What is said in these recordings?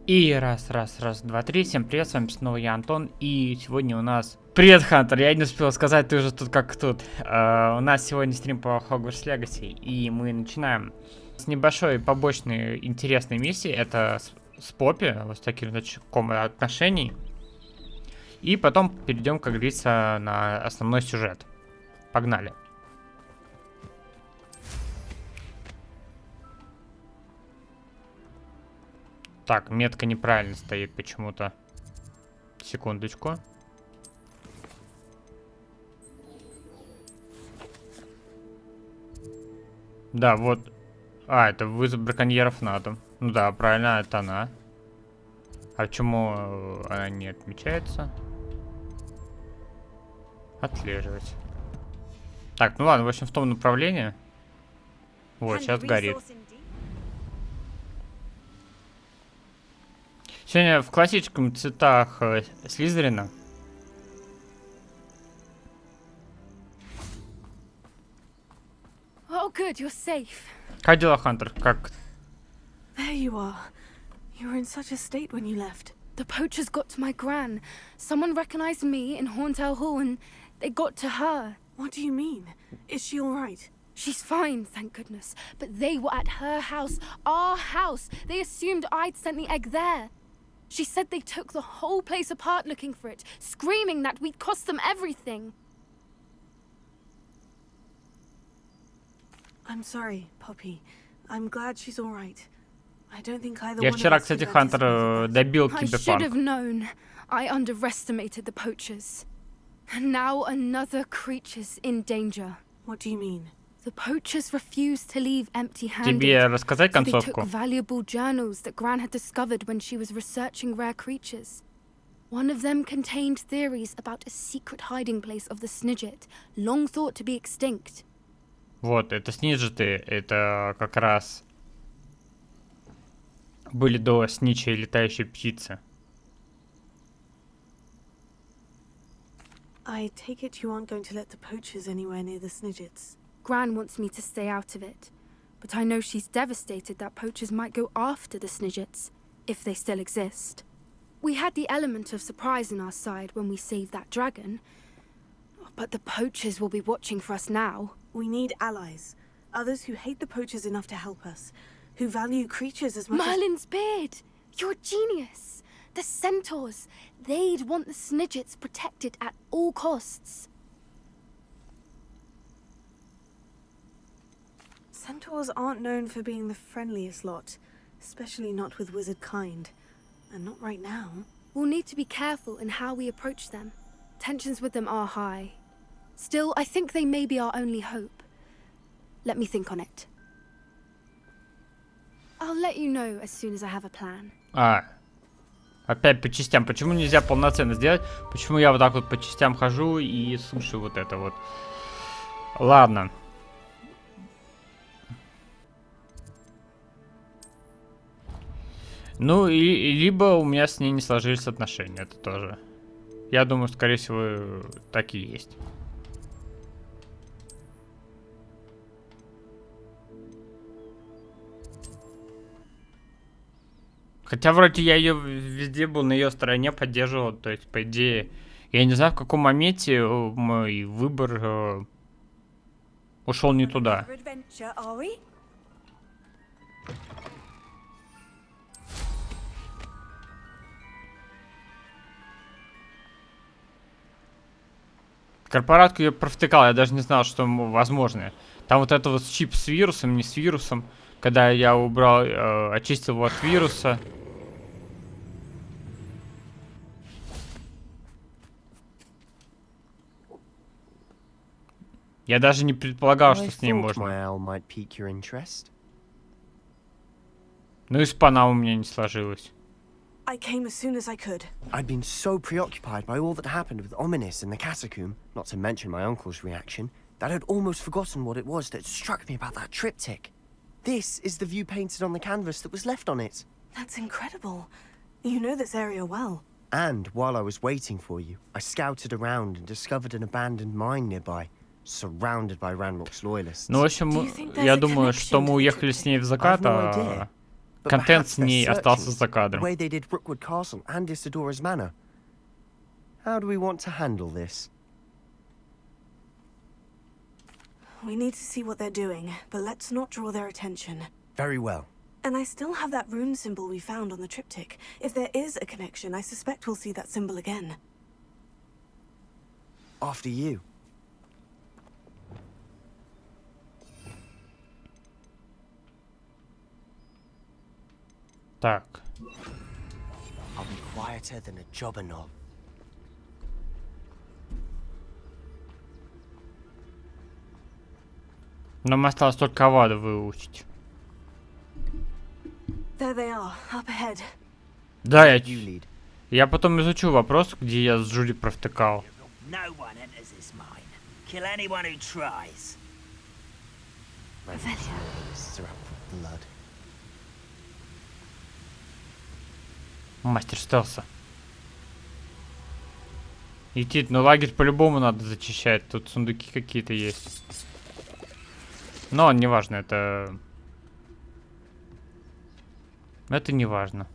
И раз, два, три. Всем привет, с вами снова я, Антон. И сегодня у нас... Привет, Хантер, я не успел сказать, ты уже тут как тут. У нас сегодня стрим по Hogwarts Legacy. И мы начинаем с небольшой побочной интересной миссии. Это с Поппи, вот с таким значком отношений. И потом перейдем, как говорится, на основной сюжет. Погнали. Так, метка неправильно стоит почему-то. Секундочку. Да, вот. А, это вызов браконьеров на дом. Ну да, правильно, это она. А почему она не отмечается? Отслеживать. Так, ну ладно, в общем, в том направлении. Вот, сейчас горит. Сегодня в классическом цветах Слизерина. Oh, good, you're safe. Как дела, Хантер? Как? There you are. You were in such a state when you left. The poachers got to my gran. Someone recognized me in Horntail Hall and they got to her. What do you mean? Is she all right? She's fine, thank goodness. But they were at her house, our house. They assumed I'd sent the egg there. She said they took the whole place apart looking for it, screaming that we'd cost them everything. I'm sorry, Poppy. I'm glad she's all right. I don't think either Я one вчера, of us кстати, could Хантер anticipate that. добил I should have киберпанк. known. I underestimated the poachers. And now another creature's in danger. What do you mean? The poachers refused to leave empty-handed. Тебе рассказать So they took концовку? valuable journals that Gran had discovered when she was researching rare creatures. One of them contained theories about a secret hiding place of the Snidget, long thought to be extinct. Вот, это снижеты, это как раз были до сничей летающей птицы. I take it you aren't going to let the poachers anywhere near the Snidgets. Gran wants me to stay out of it, but I know she's devastated that poachers might go after the Snidgets, if they still exist. We had the element of surprise on our side when we saved that dragon, but the poachers will be watching for us now. We need allies. Others who hate the poachers enough to help us. Who value creatures as much Merlin's beard! You're a genius! The centaurs! They'd want the Snidgets protected at all costs. Centaurs aren't known for being the friendliest lot. Especially not with wizard kind. And not right now. We'll need to be careful in how we approach them. Tensions with them are high. Still, I think they may be our only hope. Let me think on it. I'll let you know as soon as I have a plan. Опять по частям. Почему нельзя полноценно сделать? Почему я вот так вот по частям хожу и слушаю вот это вот? Ладно. Ну, и либо у меня с ней не сложились отношения, это тоже. Я думаю, скорее всего, так и есть. Хотя вроде я ее везде был на ее стороне, поддерживал, то есть, по идее, я не знаю, в каком моменте мой выбор ушел не туда. Корпоратку я провтыкал, я даже не знал, что возможно. Там вот это вот чип с вирусом, не с вирусом. Когда я убрал, очистил его от вируса. Я даже не предполагал, что с ней можно. Ну и спана у меня не сложилось. I came as soon as I could. I'd been so preoccupied by all that happened with Ominis in the catacomb, not to mention my uncle's reaction, that I'd almost forgotten what it was that struck me about that triptych. This is the view painted on the canvas that was left on it. That's incredible. You know this area well. And while I was waiting for you, I scouted around and discovered an abandoned mine nearby, surrounded by Ranrock's loyalists. Ну, в общем, я думаю, что мы уехали с ней в закат, а But контент perhaps с they're ней остался searching за the кадром. way they did Brookwood Castle and Isidora's Manor. How do we want to handle this? We need to see what they're doing, but let's not draw their attention. Very well. And I still have that rune symbol we found on the triptych. If there is a connection, I suspect we'll see that symbol again. After you. Так. I'll be quieter than a jobberknoll. Нам осталось только Аваду выучить. There they are, up ahead. Да, You lead. я потом изучу вопрос, где я с Джуди провтыкал. No one enters this mine. Kill anyone who tries. My journalists are out for blood. Мастер стелса. Идти, ну лагерь по-любому надо зачищать. Тут сундуки какие-то есть. Но не важно, это... Это не важно.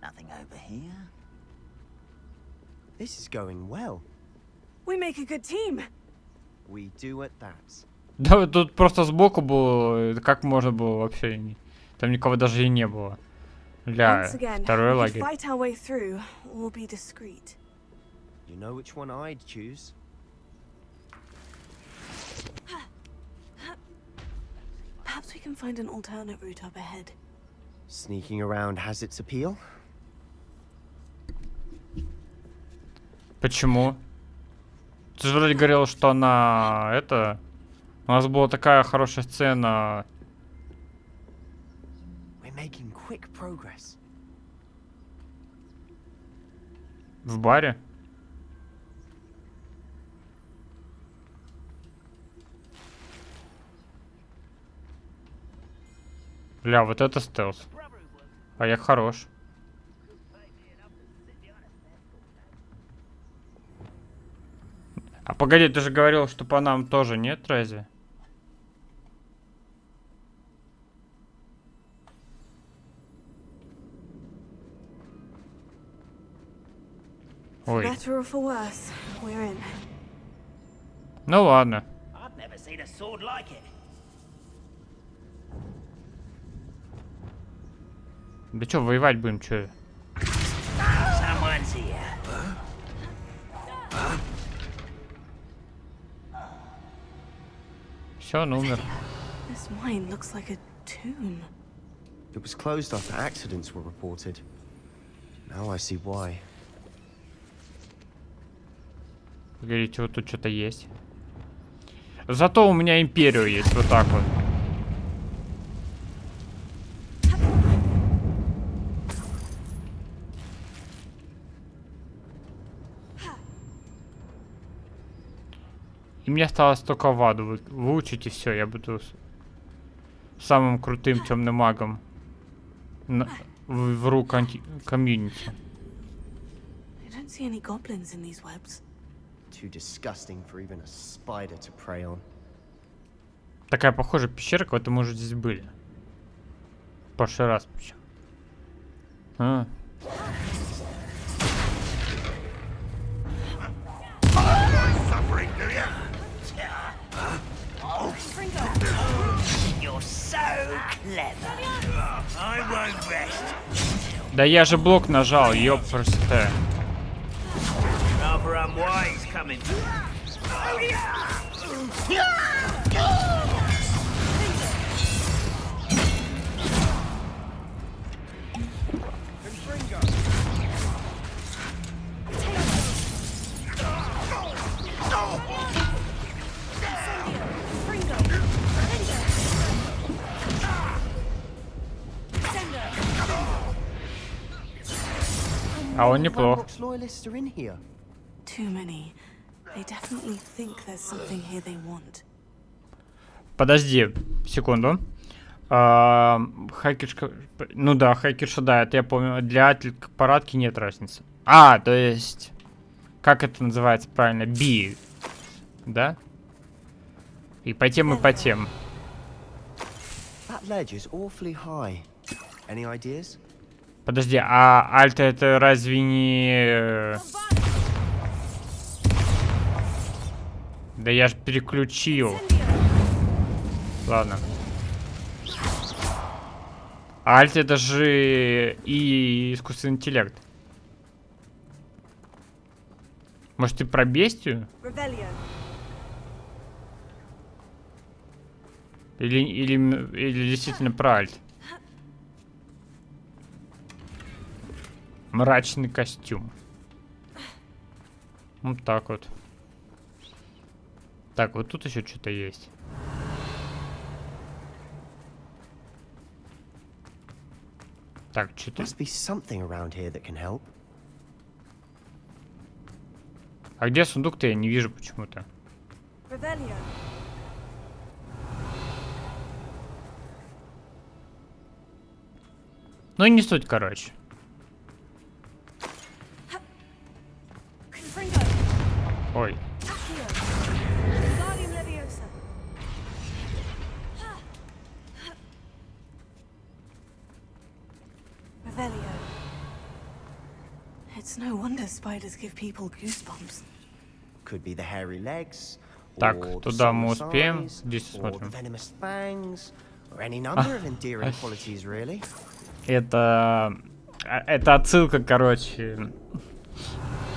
Nothing over here. This is going well. We make a good team. We do at that. Да, тут просто сбоку было... Как можно было вообще? Там никого даже и не было. Ля, Once again, второй we could лагерь. fight our way through, or be discreet. You know which one I'd choose? Perhaps we can find an alternate route up ahead. Sneaking around has its appeal. Почему? Ты же вроде говорил, что она... Это... У нас была такая хорошая сцена... We're making quick progress. В баре? Бля, вот это стелс. А я хорош. А погоди, ты же говорил, что по нам тоже нет, разве? Ой. Better or for worse, we're in. Ну ладно. I've never seen a sword like it. Да чё, воевать будем, чё? Someone's here. Всё, он умер. This mine looks like a tomb. It was closed after accidents were reported. Now I see why. Говорите, вот тут что-то есть. Зато у меня империю есть, вот так вот. И мне осталось только Ваду выучить, и все, я буду самым крутым темным магом в ру комьюнити. I don't see any goblins in these webs. Too disgusting for even a spider to prey on. Такая похожая пещера, как мы уже здесь были. В прошлый раз причем. А. You're so clever. I won't rest. Да я же блок нажал, ёпрст. Rather unwise coming. А он неплох. Hogwarts loyalists are in here. Too many. They definitely think there's something here they want. Подожди, секунду. Хакершка... Ну да, хакерша, да, это я помню. Для парадки нет разницы. А, то есть... Как это называется правильно? Би. Да? И по тем, и по тем. That That ledge is awfully high. Any ideas? Подожди, а альта это разве не... Да я ж переключил. Ладно. Альт это же и искусственный интеллект. Может, ты про бестию? Или действительно про альт? Мрачный костюм. Вот так вот. Так, вот тут еще что-то есть. Так, что-то... Must be something around here that can help. А где сундук-то я не вижу почему-то. Ну не суть, короче. Ой. It's no wonder spiders give people goosebumps. Could be the hairy legs. Так, or the туда мы summer успеем. size, Здесь or the смотрим. venomous fangs, or any number of endearing qualities, really. Это отсылка, короче.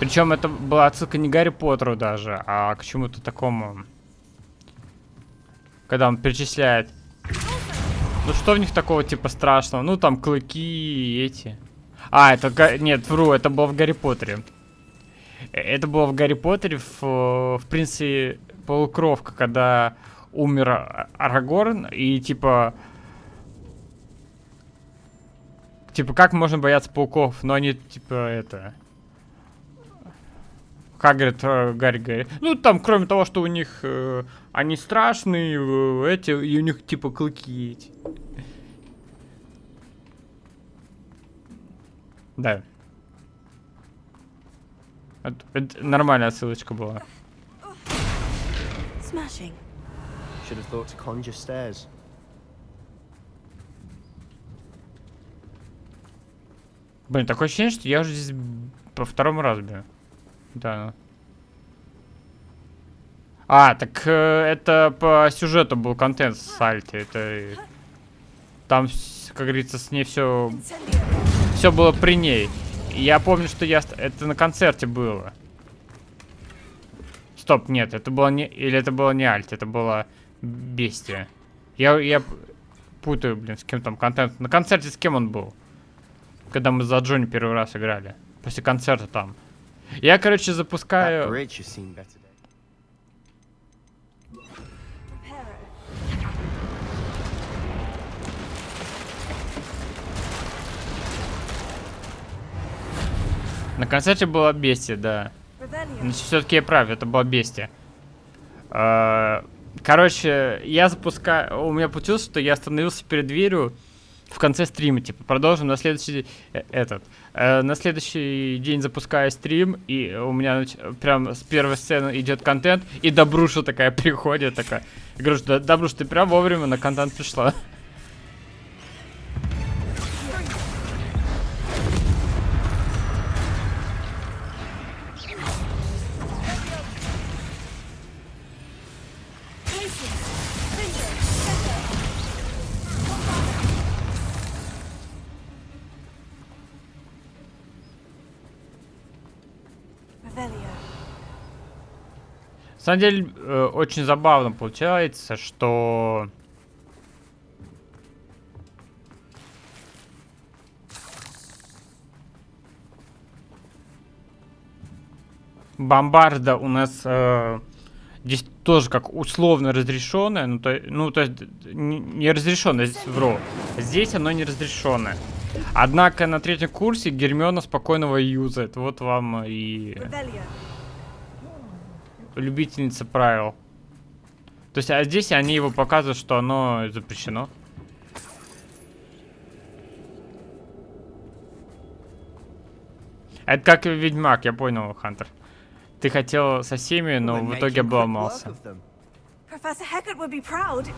Причем это была отсылка не к Гарри Поттеру даже, а к чему-то такому. Когда он перечисляет. Ну что в них такого типа страшного? Ну там клыки и эти. А, это... Нет, вру, это было в Гарри Поттере. Это было в Гарри Поттере, в принципе, полукровка, когда умер Арагорн, и типа... Типа, как можно бояться пауков? Но они, типа, это... Хагрид, Гарри говорит. Ну, там, кроме того, что у них... они страшные, эти, и у них, типа, клыки эти. Да. Это нормальная ссылочка была. Smashing. Should have thought to conjure stairs. Блин, такое ощущение, что я уже здесь по второму разу бью. Да. А, так это по сюжету был контент с Альти. Это... Там, как говорится, с ней все было при ней. Я помню, что это на концерте было. Стоп, нет, это было не... Или это было не Альт, это было Бестия. Я путаю, блин, с кем там контент. На концерте с кем он был? Когда мы за Джонни первый раз играли. После концерта там. Я, короче, запускаю... На концерте была Бестия, да. Значит, все-таки я прав, это была Бестия. Короче, я запускаю... У меня получилось, что я остановился перед дверью в конце стрима. Типа, продолжим на следующий... на следующий день запускаю стрим, и у меня прям с первой сцены идет контент, и Добруша такая приходит, такая... Я говорю, что Добруша, ты прям вовремя на контент пришла. На самом деле, очень забавно получается, что... Бомбарда у нас здесь тоже как условно разрешенная, то есть не разрешенная, здесь вру. Здесь оно не разрешенное. Однако на третьем курсе Гермиона спокойно его юзает. Вот вам и... Любительница правил. То есть, а здесь они его показывают, что оно запрещено. Это как Ведьмак, я понял, Хантер. Ты хотел со всеми, но в итоге обломался. Professor Hecat would be proud.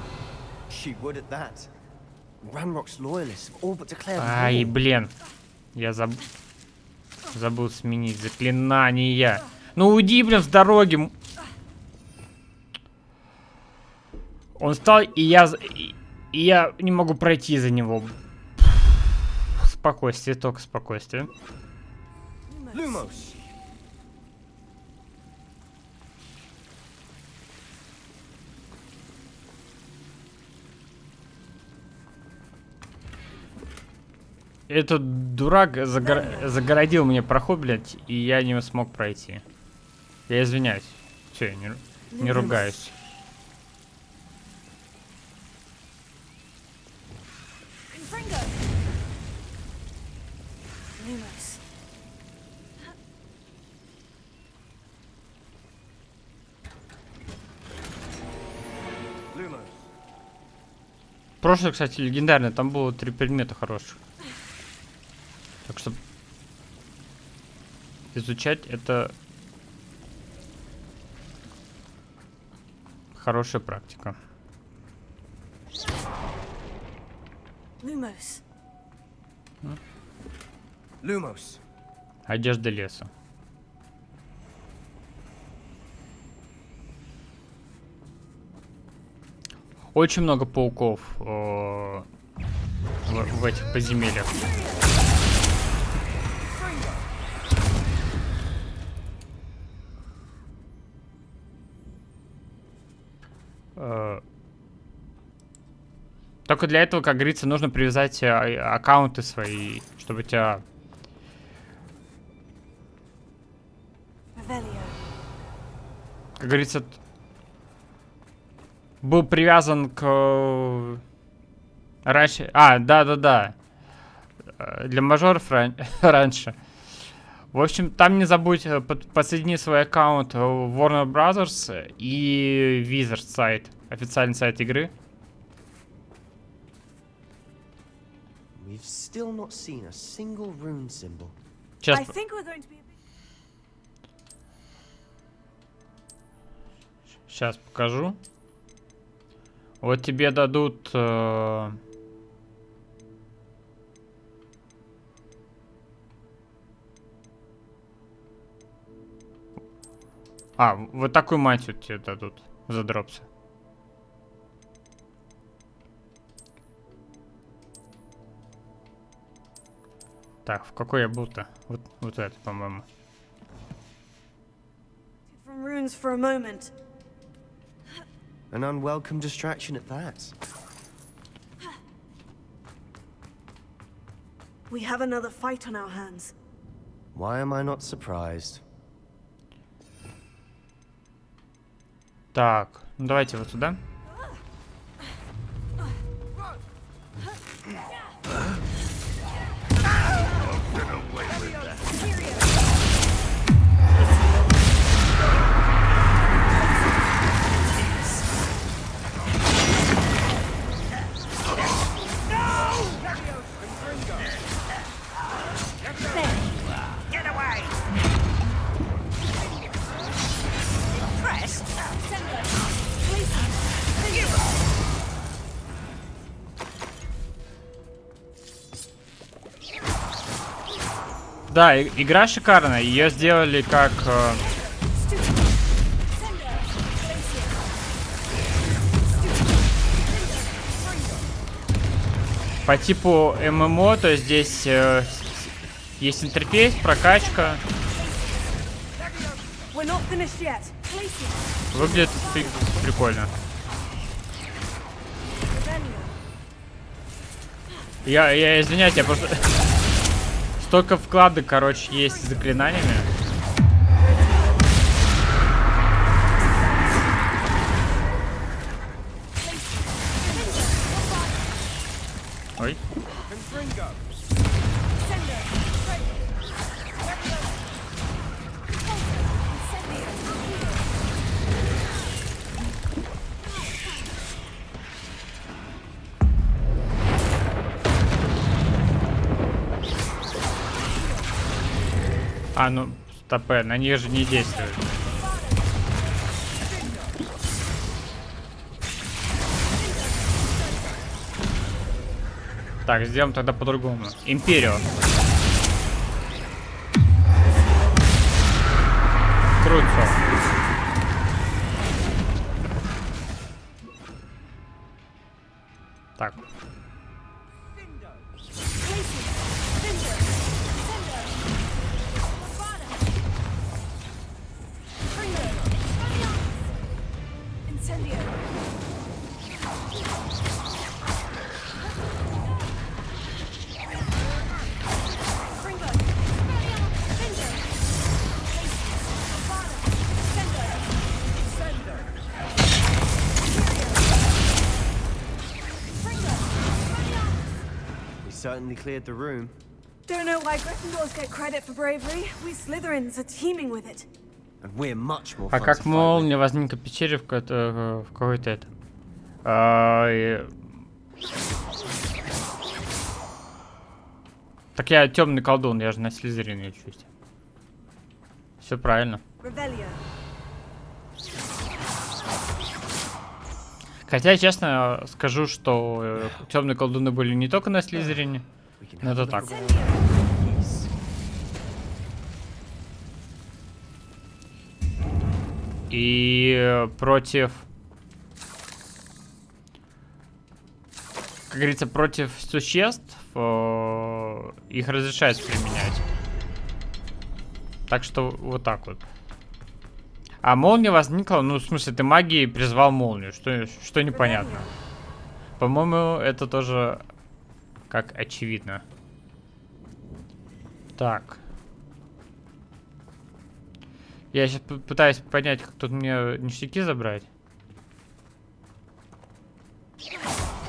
She would at that. Ranrock's loyalists have all but declared Ай, war. блин. Я забыл сменить заклинание. Ну уйди, блин, с дороги. Он встал, и я не могу пройти за него. Спокойствие, только спокойствие. Lumos! Этот дурак загородил мне проход, блядь, и я не смог пройти. Я извиняюсь. Все, я не ругаюсь. Lumos. Lumos. Прошлый, кстати, легендарный, там было 3 предмета хороших. Так что изучать это хорошая практика. Lumos. Lumos. Одежда леса. Очень много пауков в этих подземельях. Только для этого, как говорится, нужно привязать аккаунты свои, чтобы тебя... Revelio. Как говорится, был привязан к... Раньше... да. Для мажоров раньше. В общем, там не забудь подсоединить свой аккаунт в Warner Brothers и Wizard сайт. Официальный сайт игры. We've still not seen a single rune symbol. Сейчас, I think we're going to be a bit... сейчас покажу. Вот тебе дадут... вот такую мантию тебе дадут за дропсы. Так, в какой я был-то? Вот это, по-моему. from runes for a moment. An unwelcome distraction at that. We have another fight on our hands. Why am I not surprised? Так, ну давайте вот сюда. Get away! Press? Да, игра шикарная. Ее сделали как... по типу ММО, то есть здесь есть интерфейс, прокачка. We're not finished yet. Выглядит прикольно. Я извиняюсь, я просто... Столько вкладок, короче, есть с заклинаниями. Ой. Ну, стопэ, на них же не действует. Так, сделаем тогда по-другому. Империю. Крутится. Так. We certainly cleared the room. Don't know why Gryffindors get credit for bravery. We Slytherins are teeming with it. And we're much more А fun to как fight мол with. не возник в пещере в какой-то это? Так я темный колдун, я же на Слизерине учусь. Все правильно. Revelio. Хотя, честно скажу, что темные колдуны были не только на Слизерине, We can но have a это так. look around. Peace. И против, как говорится, против существ их разрешается применять. Так что вот так вот. А молния возникла, ну, в смысле, ты магией призвал молнию, что непонятно. По-моему, это тоже как очевидно. Так. Я сейчас пытаюсь понять, как тут мне ништяки забрать.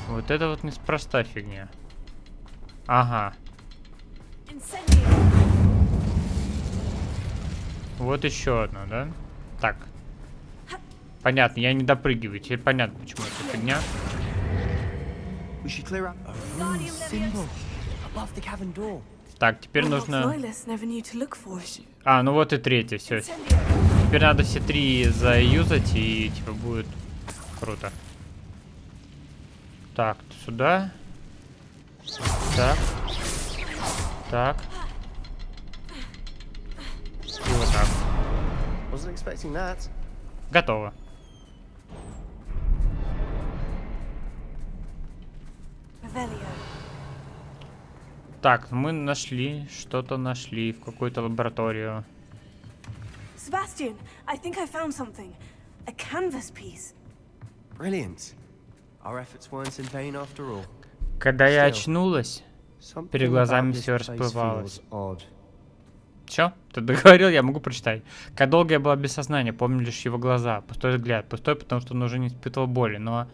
Вот это вот неспроста фигня. Ага. Вот еще одна, да? Так. Понятно, я не допрыгиваю. Теперь понятно, почему это фигня. We should clear out a rune symbol above the cavern door. Так, теперь What нужно... Loyalists never knew to look for it. А, ну вот и третья, все. Теперь надо все три заюзать, и типа будет круто. Так, сюда. Так. Так. И вот так. Wasn't expecting that. Готово. Revelio. Так, мы нашли, что-то нашли в какую-то лабораторию. Sebastian, I think I found something. A canvas piece. Brilliant. Our efforts weren't in vain after all. Когда я Still. очнулась, Something перед глазами about this все place расплывалось. feels odd. Чё? Ты договорил, я могу прочитать. Как долго я была без сознания, помню лишь его глаза. Пустой взгляд. Пустой, потому что он уже не испытывал боли. Но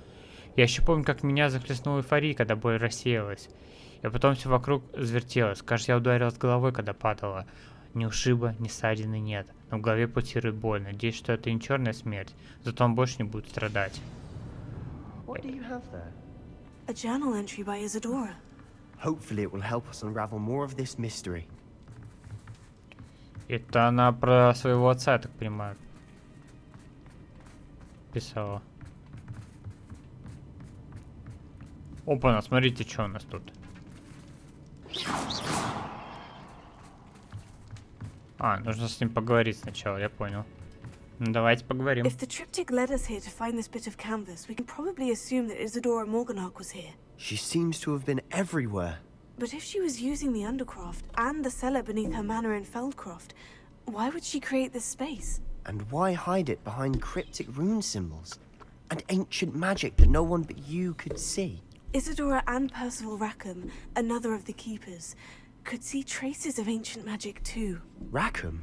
я еще помню, как меня захлестнула эйфория, когда боль рассеялась. И потом все вокруг завертелось. Кажется, я ударилась головой, когда падала. Ни ушиба, ни ссадины нет. Но в голове пульсирует боль. Надеюсь, что это не черная смерть. Зато он больше не будет страдать. What do you have there? A journal entry by Isadora. Hopefully it will help us unravel more of this mystery. Это она про своего отца, я так понимаю, писала. Опа, смотрите, что у нас тут. А, нужно с ним поговорить сначала, я понял. Ну, давайте поговорим. If the triptych led us here to find this bit of canvas, we can probably assume that Isadora Morganach was here. She seems to have been everywhere. But if she was using the Undercroft and the cellar beneath her manor in Feldcroft, why would she create this space? And why hide it behind cryptic rune symbols? And ancient magic that no one but you could see? Isadora and Percival Rackham, another of the keepers, could see traces of ancient magic too. Rackham?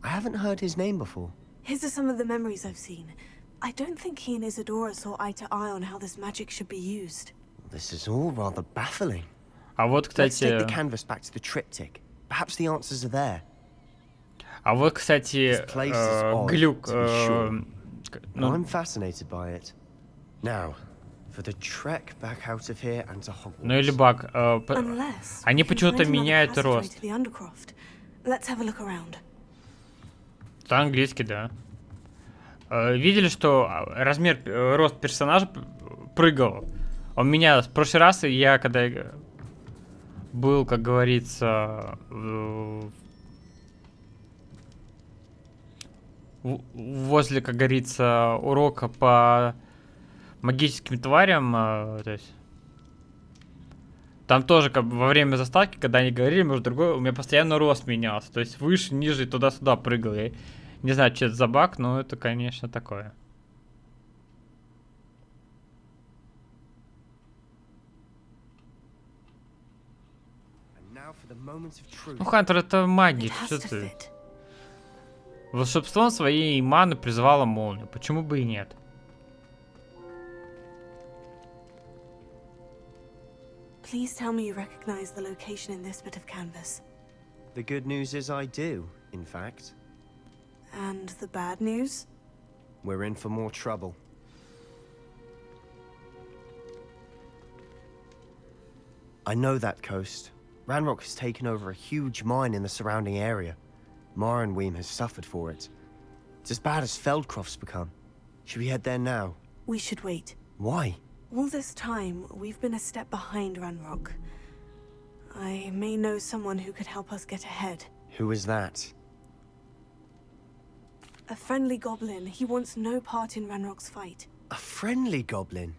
I haven't heard his name before. His are some of the memories I've seen. I don't think he and Isadora saw eye to eye on how this magic should be used. This is all rather baffling. А вот, Let's take the кстати, canvas back to the triptych. Perhaps the answers are there. а вот, кстати, This place is odd, глюк. to be sure. Ну, I'm fascinated by it. Now, for the trek back out of here and to Hogwarts. ну или баг. Unless Они we can почему-то find another меняют passageway рост. to the Undercroft. Let's have a look around. Это английский, да. Видели, что рост персонажа прыгал? Он менялся. В прошлый раз я, когда был, как говорится, возле, как говорится, урока по магическим тварям, то есть там тоже как бы во время заставки, когда они говорили между другой, у меня постоянно рост менялся, то есть выше, ниже, туда-сюда прыгал. Я не знаю, что это за баг, но это, конечно, такое. Ну, Хантер, это магия, что ты? Волшебством своей маны призвала молнию. Почему бы и нет? Please tell me you recognize the location in this bit of canvas. The good news is I do, in fact. And the bad news? We're in for more trouble. I know that coast. Ranrock has taken over a huge mine in the surrounding area. Morinweem has suffered for it. It's as bad as Feldcroft's become. Should we head there now? We should wait. Why? All this time, we've been a step behind Ranrock. I may know someone who could help us get ahead. Who is that? A friendly goblin. He wants no part in Ranrock's fight. A friendly goblin?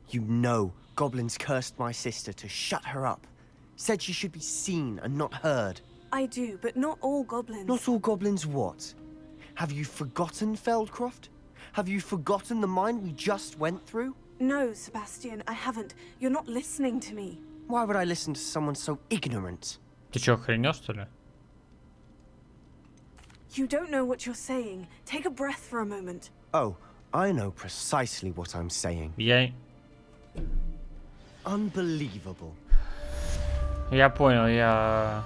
You know goblins cursed my sister to shut her up. Said she should be seen and not heard. I do, but not all goblins. Not all goblins what? Have you forgotten Feldcroft? Have you forgotten the mine we just went through? No, Sebastian, I haven't. You're not listening to me. Why would I listen to someone so ignorant? Ты чё, охренел, что ли? You don't know what you're saying. Take a breath for a moment. Oh, I know precisely what I'm saying. Я Unbelievable. понял, я...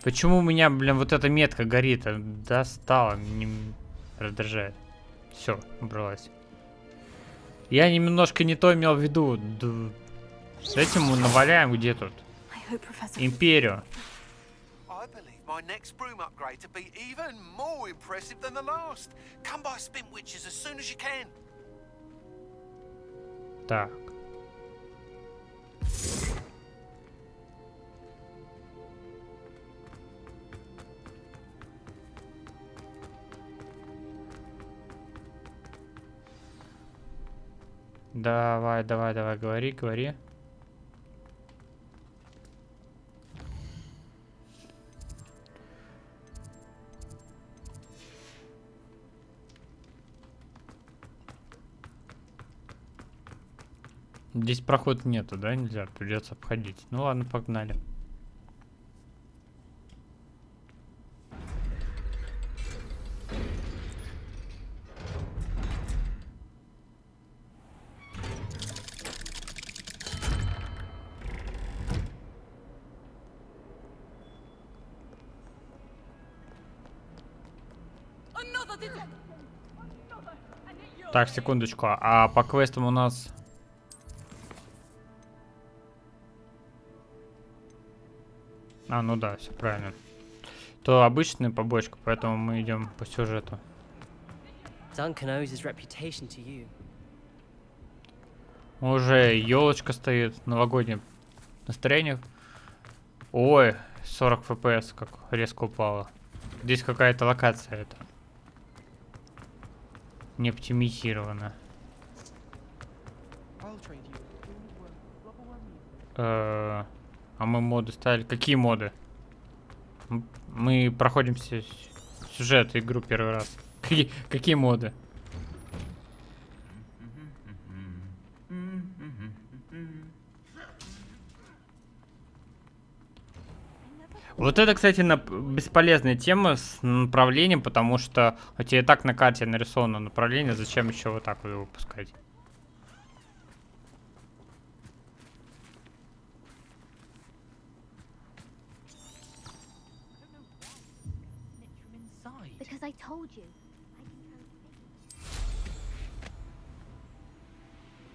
Почему у меня, блин, вот эта метка горит? Достала, не раздражает. Все, убралась. Я немножко не то имел в виду. С этим мы наваляем где тут? Империю. I believe my next broom upgrade to be even more impressive than the last. Come by Spin Witches as soon as you can. Так. Давай, говори. Здесь проход нету, да? Нельзя, придется обходить. Ну ладно, погнали. Так, секундочку. А по квестам у нас... А, ну да, все правильно. То обычная побочка, поэтому мы идем по сюжету. Duncan owes his reputation to you. Уже елочка стоит, новогоднее настроение. Ой, 40 FPS, как резко упало. Здесь какая-то локация это. Не оптимизирована. А мы моды ставили. Какие моды? Мы проходим сюжет игру первый раз. Какие моды? Вот это, кстати, бесполезная тема с направлением, потому что у тебя и так на карте нарисовано направление, зачем еще вот так его выпускать?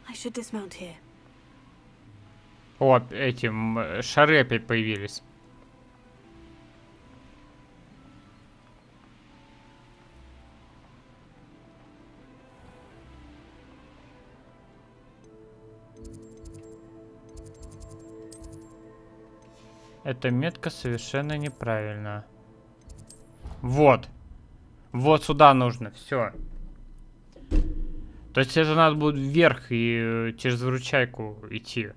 I should dismount here. О, эти шары опять появились. Эта метка совершенно неправильна. Вот. Вот сюда нужно, все. То есть это надо будет вверх и через выручайку идти.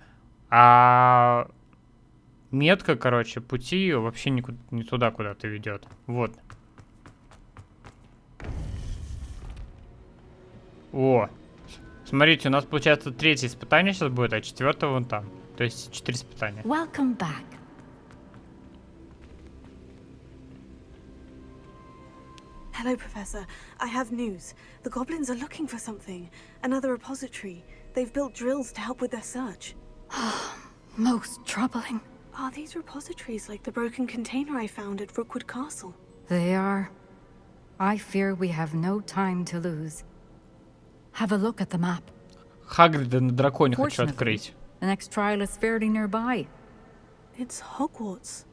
А метка, короче, пути вообще не туда куда-то ведет. Вот. О. Смотрите, у нас получается 3-е испытание сейчас будет, а 4-е вон там. То есть 4 испытания. Welcome back. Hello, Professor. I have news. The goblins are looking for something. Another repository. They've built drills to help with their search. Most troubling. Are these repositories like the broken container I found at Rookwood Castle? They are. I fear we have no time to lose. Have a look at the map. Хагрида на драконе хочу Fortunately, открыть. the next trial is fairly nearby. It's Hogwarts.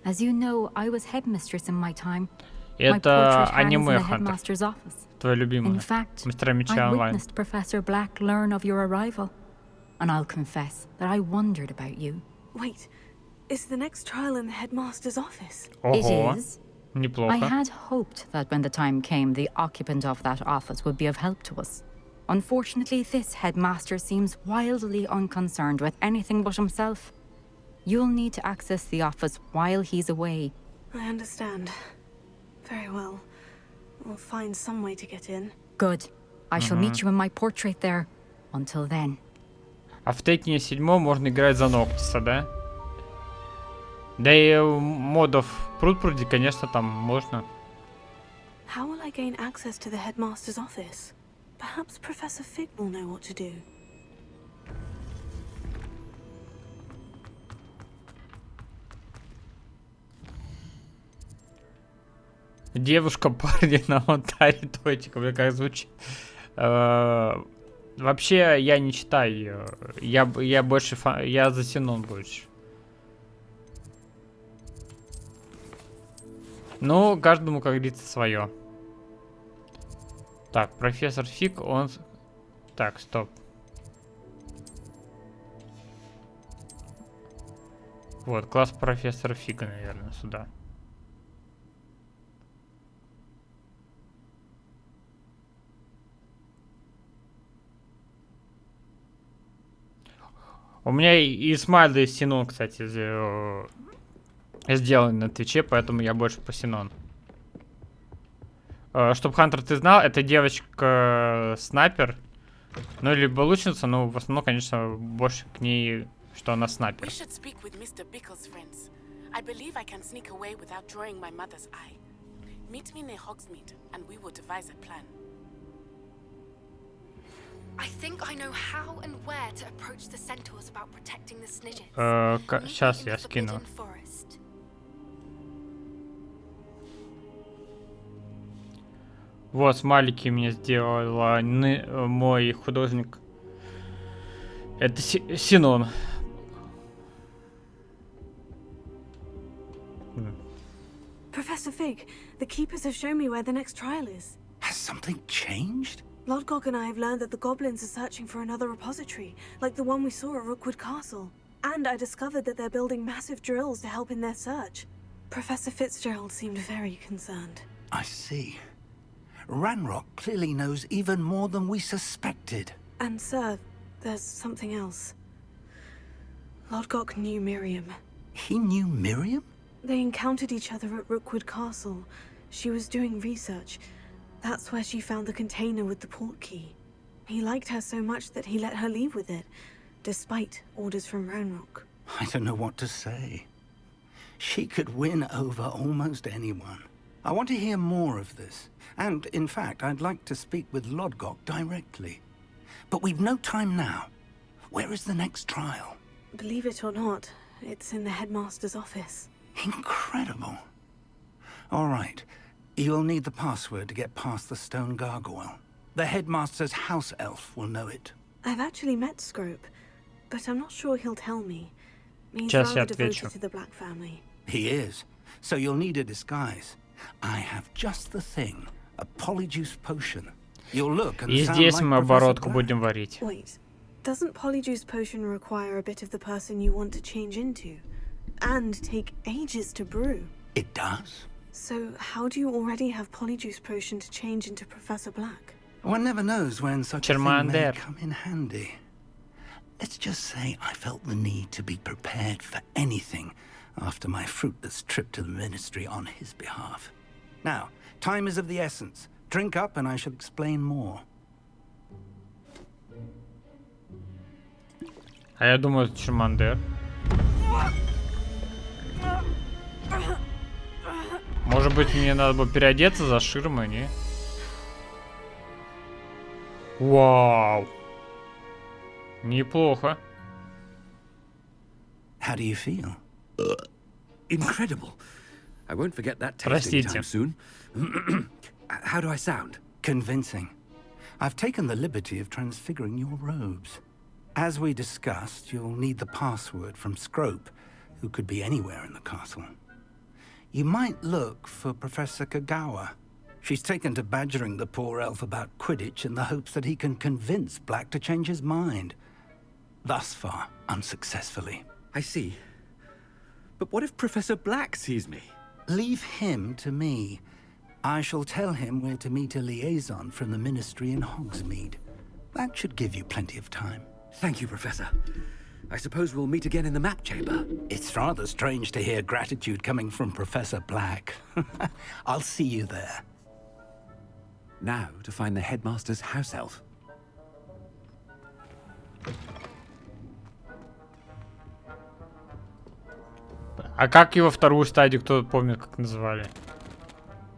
As you know, I was headmistress in my time. My Это portrait hangs in аниме the Хантер. headmaster's office. Твоя любимая. In fact, Мастера I меча онлайн. witnessed Professor Black learn of your arrival. And I'll confess that I wondered about you. Wait, is the next trial in the headmaster's office? Ого. It is. I Неплохо. had hoped that when the time came, the occupant of that office would be of help to us. Unfortunately, this headmaster seems wildly unconcerned with anything but himself. You'll need to access the office while he's away. I understand. Very well. We'll find some way to get in. Good. I shall meet you in my portrait there. Until then. А в Текине 7 можно играть за Ноктиса, да? Да и модов пруд-пруди, конечно, там можно. How will I gain access to the headmaster's office? Perhaps Professor Fig will know what to do. Девушка, парни на алтаре точка, бля, как звучит. Вообще, я не читаю. Я больше я за Синон больше. Ну, каждому, как говорится, свое. Так, профессор Фиг, он... Так, стоп. Вот, класс профессора Фига, наверное, сюда. У меня и смайлы, и Синон, кстати, сделаны на Твиче, поэтому я больше по Синон. Чтоб, Хантер, ты знал, это девочка снайпер. Ну, либо лучница, но в основном, конечно, больше к ней, что она снайпер. We should speak with Mr. Bickle's friends. I believe I can sneak away without drawing my mother's eye. Meet me near Hogsmeade, and we will devise a plan. I think I know how and where to approach the centaurs about protecting the Snidgets. Сейчас я скину. Вот, смайлики мне сделала мой художник. Это Синон. Professor Fig, the keepers have shown me where the next trial is. Has something changed? Lodgok and I have learned that the goblins are searching for another repository, like the one we saw at Rookwood Castle. And I discovered that they're building massive drills to help in their search. Professor Fitzgerald seemed very concerned. I see. Ranrock clearly knows even more than we suspected. And sir, there's something else. Lodgok knew Miriam. He knew Miriam? They encountered each other at Rookwood Castle. She was doing research. That's where she found the container with the port key. He liked her so much that he let her leave with it, despite orders from Ranrock. I don't know what to say. She could win over almost anyone. I want to hear more of this. And, in fact, I'd like to speak with Lodgok directly. But we've no time now. Where is the next trial? Believe it or not, it's in the headmaster's office. Incredible. All right. You'll need the password to get past the stone gargoyle. The headmaster's house elf will know it. I've actually met Scrope, but I'm not sure he'll tell me. He's Сейчас я rather отвечу. devoted to the Black family. He is. So you'll need a disguise. I have just the thing. A polyjuice potion. You'll look and И sound здесь like мы Professor оборотку Black. будем варить. Wait, Doesn't Polyjuice Potion require a bit of the person you want to change into? And take ages to brew? It does. So how do you already have Polyjuice Potion to change into Professor Black? One never knows when such a thing may Charmander. come in handy. Let's just say I felt the need to be prepared for anything after my fruitless trip to the Ministry on his behalf. Now, time is of the essence. Drink up and I shall explain more. А я думаю, это Charmander. Может быть, мне надо было переодеться за ширмой, не? Вау! Неплохо. How do you feel? Incredible. I won't forget that taste Простите. anytime soon. How do I sound? Convincing. I've taken the liberty of transfiguring your robes. As we discussed, you'll need the password from Scrope, who could be anywhere in the castle. You might look for Professor Kagawa. She's taken to badgering the poor elf about Quidditch in the hopes that he can convince Black to change his mind. Thus far, unsuccessfully. I see. But what if Professor Black sees me? Leave him to me. I shall tell him where to meet a liaison from the Ministry in Hogsmeade. That should give you plenty of time. Thank you, Professor. I suppose we'll meet again in the map chamber. It's rather strange to hear gratitude coming from Professor Black. I'll see you there. Now to find the headmaster's house elf. А как его вторую стадию, кто помнит, как называли?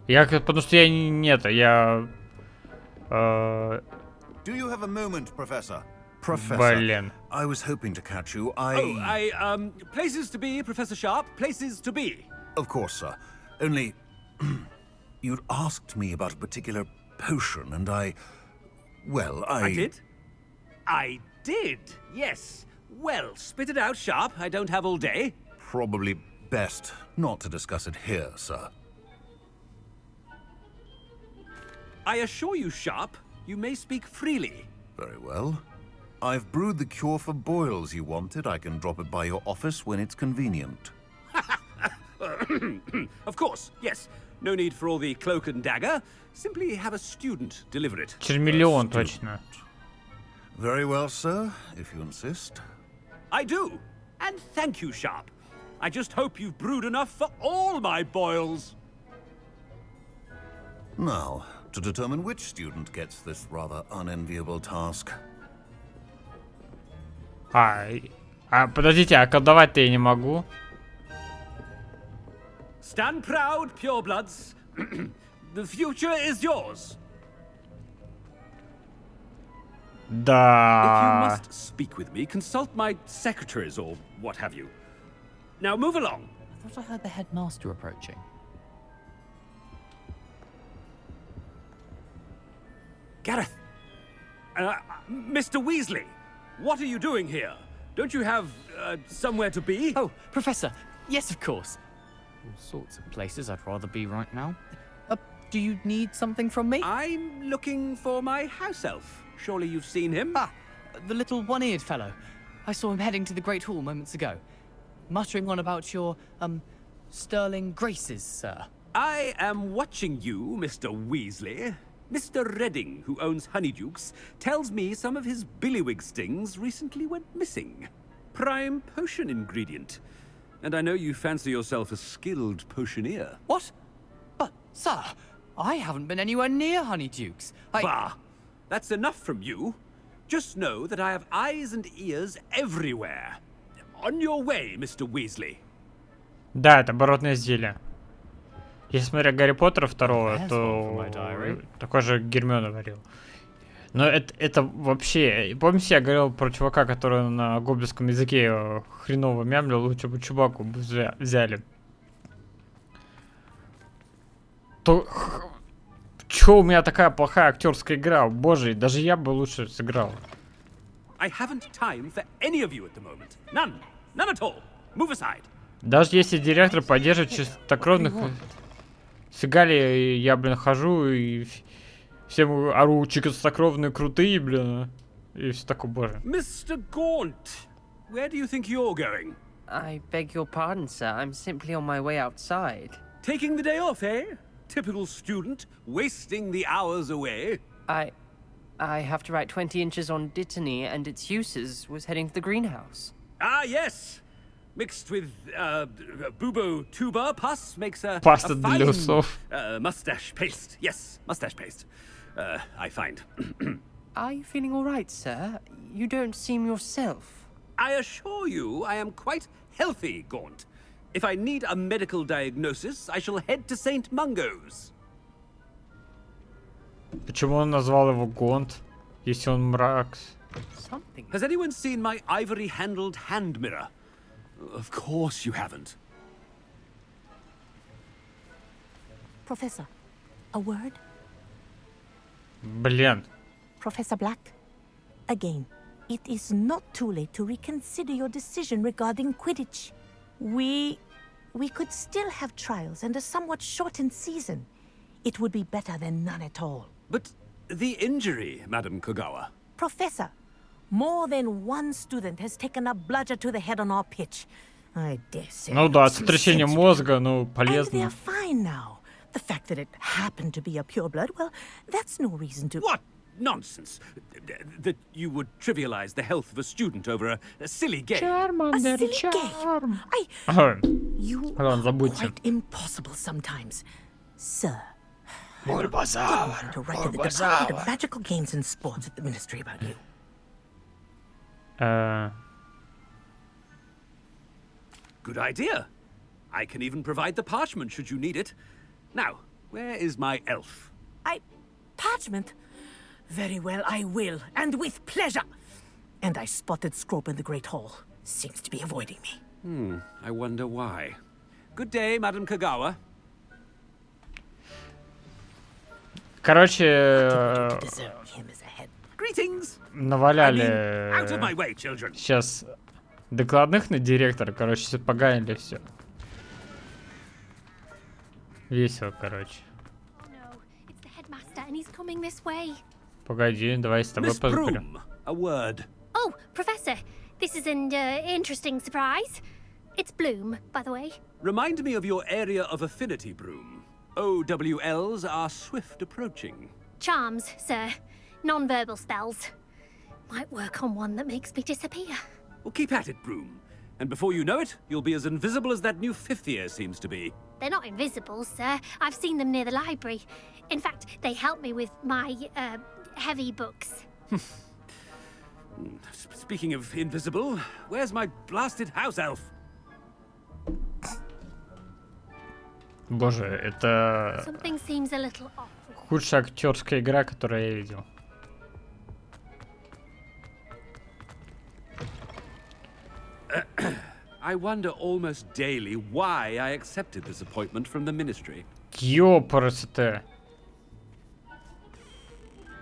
Потому что я нет, я... Do you have a moment, Professor? Professor, Блин. I was hoping to catch you. Places to be, Professor Sharp. Places to be. Of course, sir. Only... you'd asked me about a particular potion, and well, I did? I did, yes. Well, spit it out, Sharp. I don't have all day. Probably best not to discuss it here, sir. I assure you, Sharp, you may speak freely. Very well. I've brewed the cure for boils you wanted. I can drop it by your office when it's convenient. Of course, yes. No need for all the cloak and dagger. Simply have a student deliver it. Чермиллион, точно. Very well, sir, if you insist. I do. And thank you, Sharp. I just hope you've brewed enough for all my boils. Now, to determine which student gets this rather unenviable task. Подождите, а колдовать-то я не могу? Stand proud, purebloods. The future is yours. Да. If you must speak with me, consult my secretaries or what have you. Now move along. I thought I heard the headmaster approaching. Gareth. Mr. Weasley, what are you doing here? Don't you have somewhere to be? Oh, Professor. Yes, of course. All sorts of places I'd rather be right now. Do you need something from me? I'm looking for my house elf. Surely you've seen him? Ah, the little one-eared fellow. I saw him heading to the Great Hall moments ago. Muttering on about your, sterling graces, sir. I am watching you, Mr. Weasley. Mr. Redding, who owns Honeydukes, tells me some of his billywig stings recently went missing. Prime potion ingredient. And I know you fancy yourself a skilled potioneer. What? But, sir, I haven't been anywhere near Honeydukes. Bah! That's enough from you. Just know that I have eyes and ears everywhere. On your way, Mr. Weasley. Да, это оборотное изделие. Если смотреть Гарри Поттера второго, то такой же Гермиона варил. Но это вообще... Помните, я говорил про чувака, который на гоблинском языке хреново мямлил, лучше бы Чубаку взяли. То... Чё у меня такая плохая актерская игра? Боже, даже я бы лучше сыграл. I haven't time for any of you at the moment. None. None at all. Move aside. Даже если директор поддерживает чистокровных... Фига ли я, блин, хожу и всем ору чистокровные крутые, блин. И все такое, боже. Mr. Gaunt, where do you think you're going? I beg your pardon, sir. I'm simply on my way outside. Taking the day off, eh? Typical student, wasting the hours away. I have to write 20 inches on Dittany and its uses. Was heading to the greenhouse. Ah, yes. Mixed with bubo tuber pus makes a Паста для усов. mustache paste. Yes, mustache paste. I find. Are you feeling all right, sir? You don't seem yourself. I assure you I am quite healthy, Gaunt. If I need a medical diagnosis, I shall head to St. Mungo's. Почему он назвал его Гонт, если он Мракс? Something. Has anyone seen my ivory-handled hand mirror? Of course you haven't. Professor, a word? Блин. Professor Black? Again, it is not too late to reconsider your decision regarding Quidditch. We could still have trials and a somewhat shortened season. It would be better than none at all. But the injury, Madam Kogawa. Professor, more than one student has taken a bludger to the head on our pitch. I dare say. Ну да, some сотрясение sense мозга, ну, And they полезно. are fine now. The fact that it happened to be a pureblood, well, that's no reason to... What nonsense! That you would trivialize the health of a student over a silly game. A silly game. You Ладно, are забудьте. quite impossible sometimes, sir. To write to the Department of Magical Games and Sports at the Ministry about you. Good idea. I can even provide the parchment should you need it. Now, where is my elf? Parchment? Very well, I will, and with pleasure. And I spotted Scrope in the Great Hall. Seems to be avoiding me. I wonder why. Good day, Madam Kogawa. Короче, Deserve him as a head. Greetings. наваляли Out of my way, children. сейчас докладных на директора, короче, все поганили все. Весело, короче. No, it's the headmaster and he's coming this way. Погоди, давай с тобой Miss поговорим. Broom, a word. Oh, Professor, this is an interesting surprise. It's Bloom, by the way. Remind me of your area of affinity, Broom. OWLs are swift approaching. Charms, sir. Non-verbal spells. Might work on one that makes me disappear. Well, keep at it, Broom. And before you know it, you'll be as invisible as that new fifth year seems to be. They're not invisible, sir. I've seen them near the library. In fact, they help me with my, heavy books. Speaking of invisible, where's my blasted house elf? Боже, это Something seems a little off. худшая актерская игра, которую я видел. I wonder almost daily why I accepted this appointment from the ministry. Ёпрст.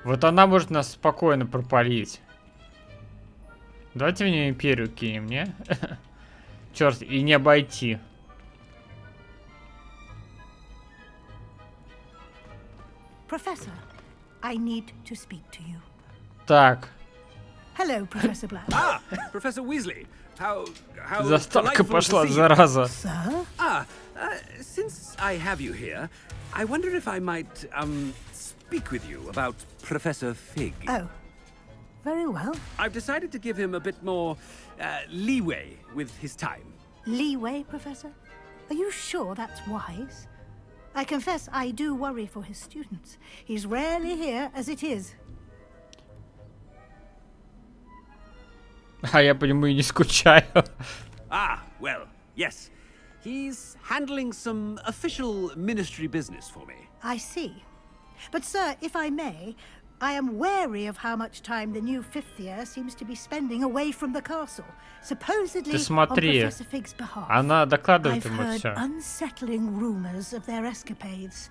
Вот она может нас спокойно пропалить. Давайте в нее империю кинем, не? Черт, и не обойти. Professor, I need to speak to you. Так. Hello, Professor Black. Ah, Professor Weasley. How Заставка delightful пошла, to see you. зараза. Sir? Since I have you here, I wonder if I might, speak with you about Professor Fig. Oh, very well. I've decided to give him a bit more, leeway with his time. Leeway, Professor? Are you sure that's wise? I confess I do worry for his students. He's rarely here as it is. А я по нему и не скучаю. Ah, well, yes. He's handling some official ministry business for me. I see. But, sir, if I may, I am wary of how much time the new fifth year seems to be spending away from the castle, supposedly Ты on смотри, Professor Fig's behalf. она докладывает I've ему heard все. unsettling rumors of their escapades.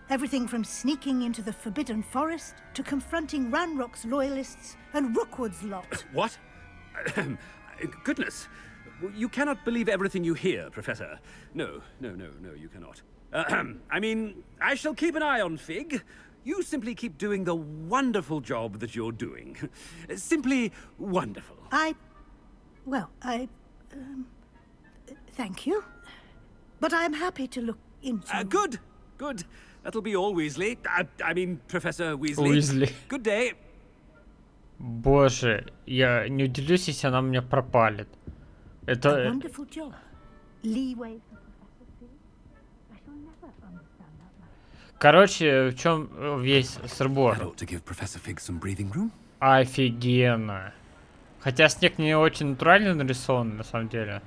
Everything from sneaking into the Forbidden Forest to confronting Ranrock's loyalists and Rookwood's lot. What? Goodness. You cannot believe everything you hear, Professor. No, you cannot. I mean, I shall keep an eye on Fig. You simply keep doing the wonderful job that you're doing. Simply wonderful. Thank you. But I'm happy to look into... Good. Good. That'll be all, Weasley. I mean, Professor Weasley. Уизли. Good day. Боже, я не удивлюсь, если она меня пропалит. Это... Wonderful job. Leeway. Короче, в чем весь сырбор? Офигенно. Хотя снег не очень натурально нарисован, на самом деле.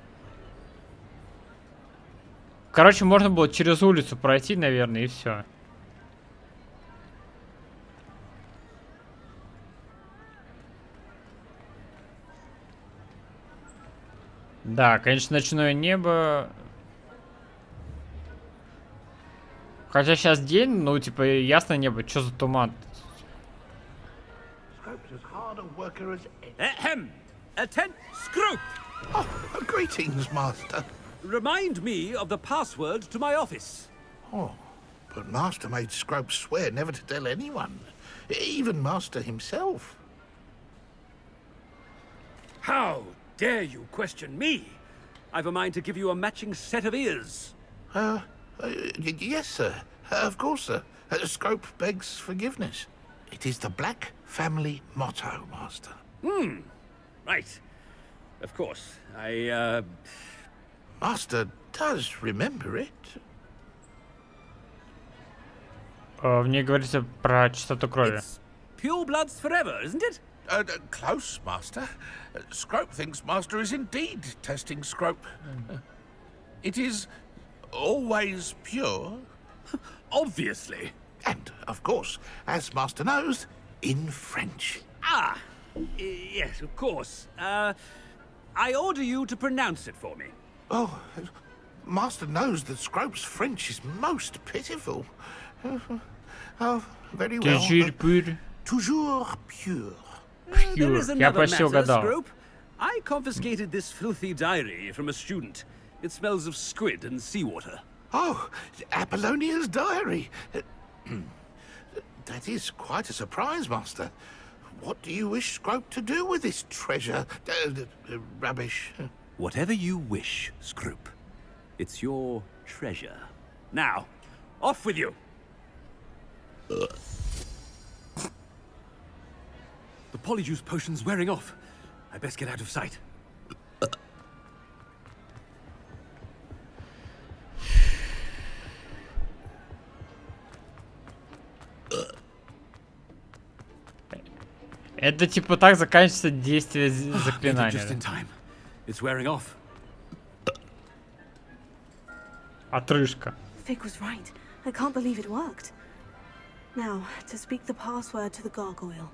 Короче, можно было через улицу пройти, наверное, и все. Да, конечно, ночное небо. Хотя сейчас день, ну, типа, ясное небо, что за туман? Attend, Scrope! Oh, greetings, Master. Remind me of the password to my office. Oh, but Master made Scrope swear never to tell anyone, even Master himself. How dare you question me? I've a mind to give you a matching set of ears. Yes, sir. Of course, sir. Scrope begs forgiveness. It is the Black family motto, Master. Right. Of course. Master does remember it. В ней говорится про чистоту крови. It's pure bloods forever, isn't it? Close, Master. Scrope thinks Master is indeed testing Scrope. It is always pure. Obviously. And, of course, as Master knows, in French. Yes, of course. I order you to pronounce it for me. Oh, Master knows that Scrope's French is most pitiful. Oh, very well. Toujours pure. There is another matter, Scrope. I confiscated this filthy diary from a student. It smells of squid and seawater. Oh, Apollonia's diary. That is quite a surprise, Master. What do you wish Scrope to do with this treasure? Rubbish. Whatever you wish, Scrope. It's your treasure. Now, off with you. The polyjuice potion's wearing off. I best get out of sight. Это типа так заканчивается действие заклинания. Just in time. It's wearing off. Отрыжка. Fig was right. I can't believe it worked. Now, to speak the password to the gargoyle.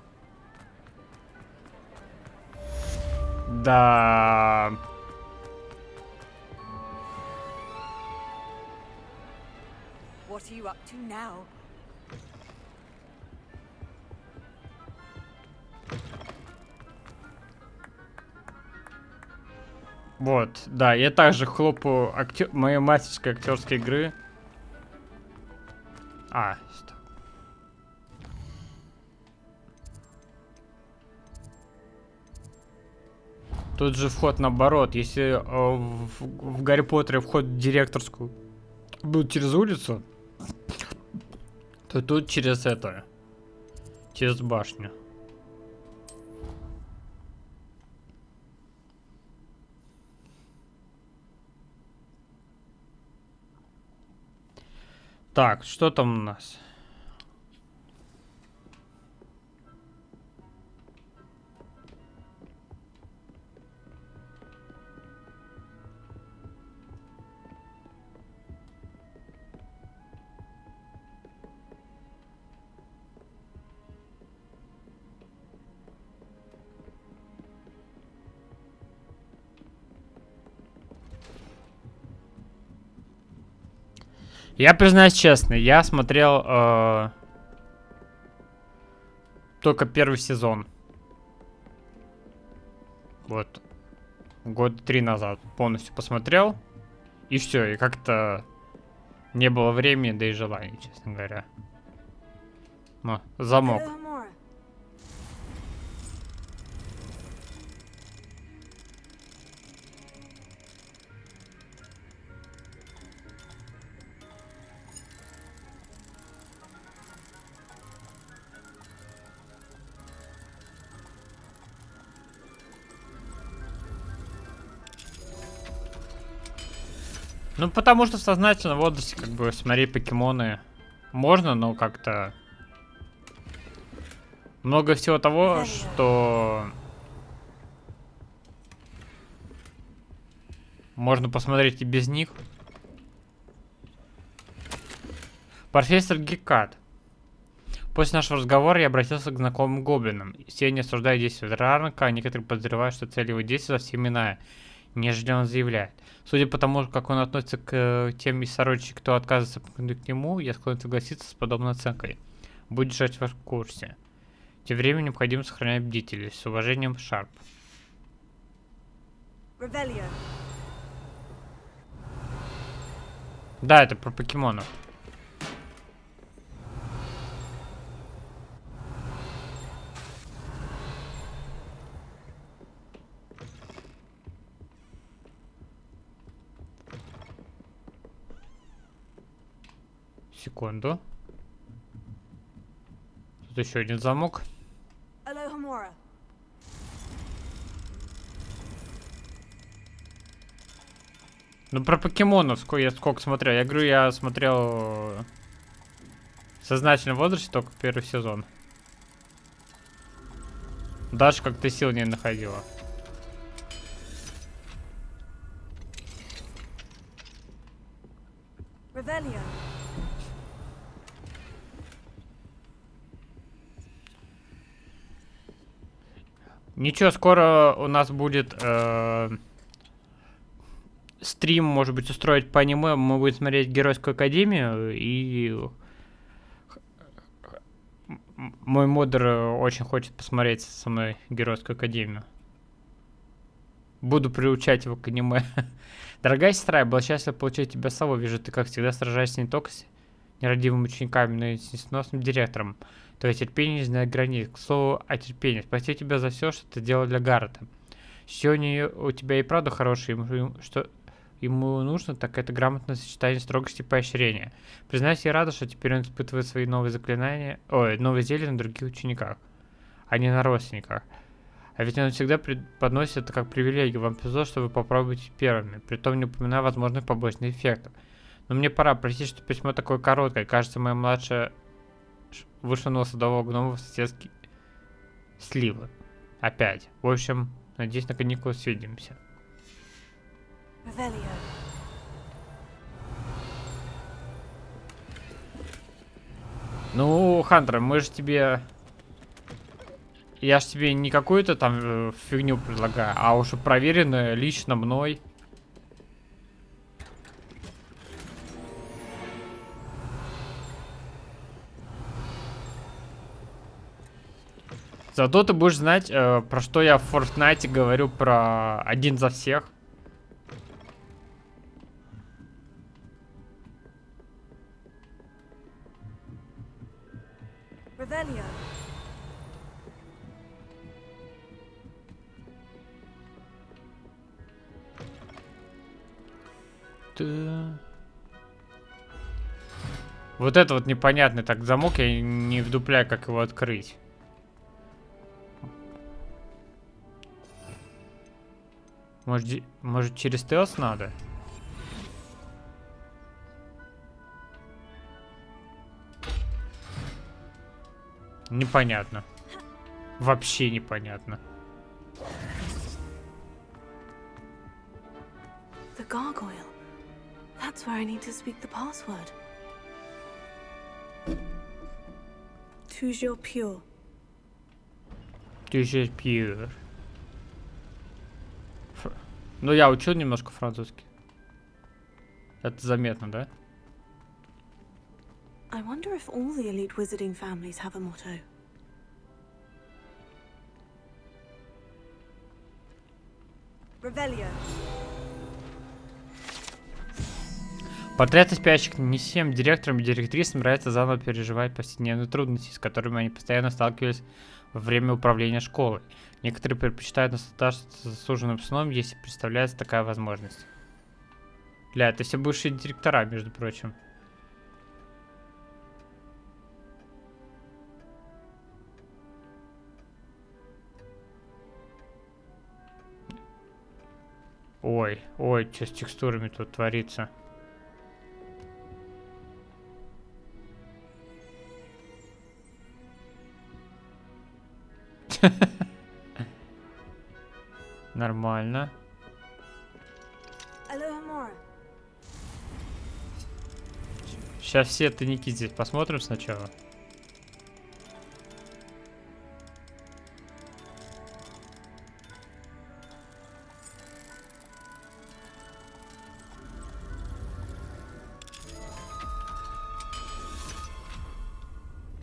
Да. What are you up to now? Вот, да, я также хлопаю моей мастерской актерской игры. Стоп. Тут же вход наоборот. Если в Гарри Поттере вход в директорскую был через улицу, то тут через это. Через башню. Так, что там у нас? Я признаюсь честно, я смотрел только первый сезон. Вот. Года 3 назад полностью посмотрел. И все, и как-то не было времени, да и желания, честно говоря. Замок. Ну, потому что в сознательном возрасте, как бы, смотреть покемоны можно, но как-то много всего того, что можно посмотреть и без них. Профессор Гекат. После нашего разговора я обратился к знакомым гоблинам. Все они осуждают действия Ранка, а некоторые подозревают, что цель его действия совсем иная, нежели он заявляет. Судя по тому, как он относится к тем из сородичей, кто отказывается к нему, я склонен согласиться с подобной оценкой. Будет держать вас в курсе. Тем временем необходимо сохранять бдительность. С уважением, Шарп. Да, это про покемонов. Секунду. Тут еще один замок. Ну про покемонов я сколько смотрел. Я говорю, я смотрел в сознательном возрасте только первый сезон. Даже как-то сил не находила. Ничего, скоро у нас будет стрим, может быть, устроить по аниме. Мы будем смотреть Геройскую Академию. И мой модер очень хочет посмотреть со мной Геройскую Академию. Буду приучать его к аниме. Дорогая сестра, я был счастлив получить тебя с собой. Вижу, ты, как всегда, сражаешься не только с нерадивыми учениками, но и с несносным директором. Твое терпение не знает границ. К слову о терпении. Спасибо тебя за все, что ты делал для Гаррета. Сегодня у тебя и правда хороший, что ему нужно, так это грамотное сочетание строгости и поощрения. Признаюсь, я рада, что теперь он испытывает свои новые заклинания, новые зелья на других учениках, а не на родственниках. А ведь он всегда подносит это как привилегию. Вам повезло, что вы попробуете первыми, притом не упоминая возможных побочных эффектов. Но мне пора, простите, что письмо такое короткое. Кажется, моя младшая вышвырнула садового гнома в соседские сливы. Опять. В общем, надеюсь, на каникулы свидимся. Ну, Хантер, мы же тебе... Я ж тебе не какую-то там фигню предлагаю, а уже проверенную лично мной. Зато ты будешь знать, про что я в Fortnite говорю про один за всех. Вот это вот непонятный так замок, я не вдупляю, как его открыть. Может через стелс надо? Непонятно. Вообще непонятно. The gargoyle. That's where I need to speak the password. Toujours pure. Toujours pure. Ну, я учил немножко французский. Это заметно, да? I wonder if all the elite wizarding families have a motto. Revelio. Портреты спящих не всем директорам и директрисам нравится заново переживать повседневные трудности, с которыми они постоянно сталкивались во время управления школой. Некоторые предпочитают наслаждаться заслуженным сном, если представляется такая возможность. Бля, это все бывшие директора, между прочим. Ой, ой, что с текстурами тут творится? Нормально. Сейчас все тайники здесь посмотрим сначала.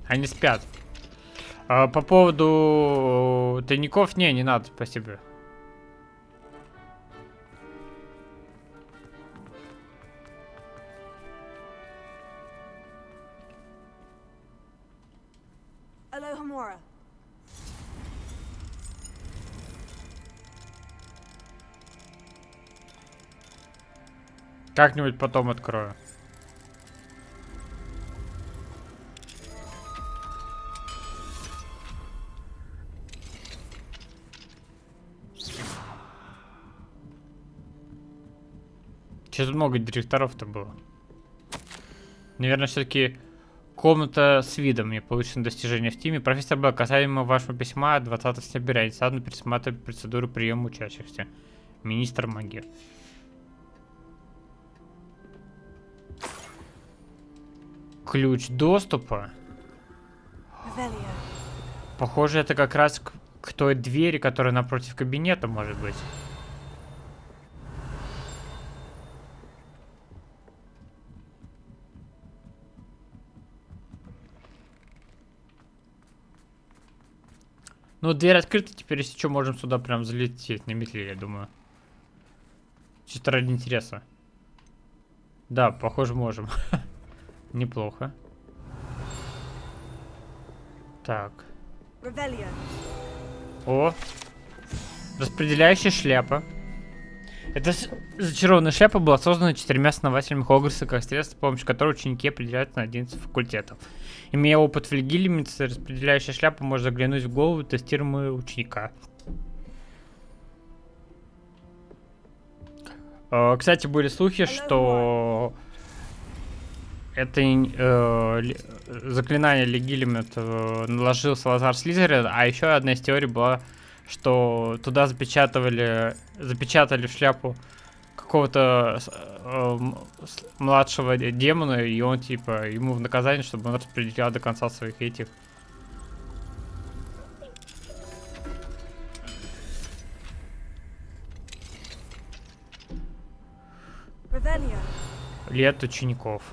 Они спят. А по поводу тайников, не надо, спасибо. Как-нибудь потом открою. Че тут много директоров-то было? Наверное, все-таки комната с видом. Мне получено достижение в Тиме. Профессор Б, касаемо вашего письма 20 сентября. Инициативно пересматривать процедуру приема учащихся. Министр магии. Ключ доступа. Похоже, это как раз к той двери, которая напротив кабинета, может быть. Ну, дверь открыта, теперь если что, можем сюда прям залететь на метле, я думаю. Чисто ради интереса. Да, похоже, можем. Неплохо. Так. О! Распределяющая шляпа. Эта зачарованная шляпа была создана 4 основателями Хогвартса как средство, с помощью которого ученики определяются на 11 факультетов. Имея опыт флигелемицы, распределяющая шляпа может заглянуть в голову тестируемого ученика. Кстати, были слухи, что это заклинание Легилимет наложил Салазар Слизерин, а еще одна из теорий была, что туда запечатали в шляпу какого-то младшего демона, и он типа ему в наказание, чтобы он распределял до конца своих этих. Лет учеников.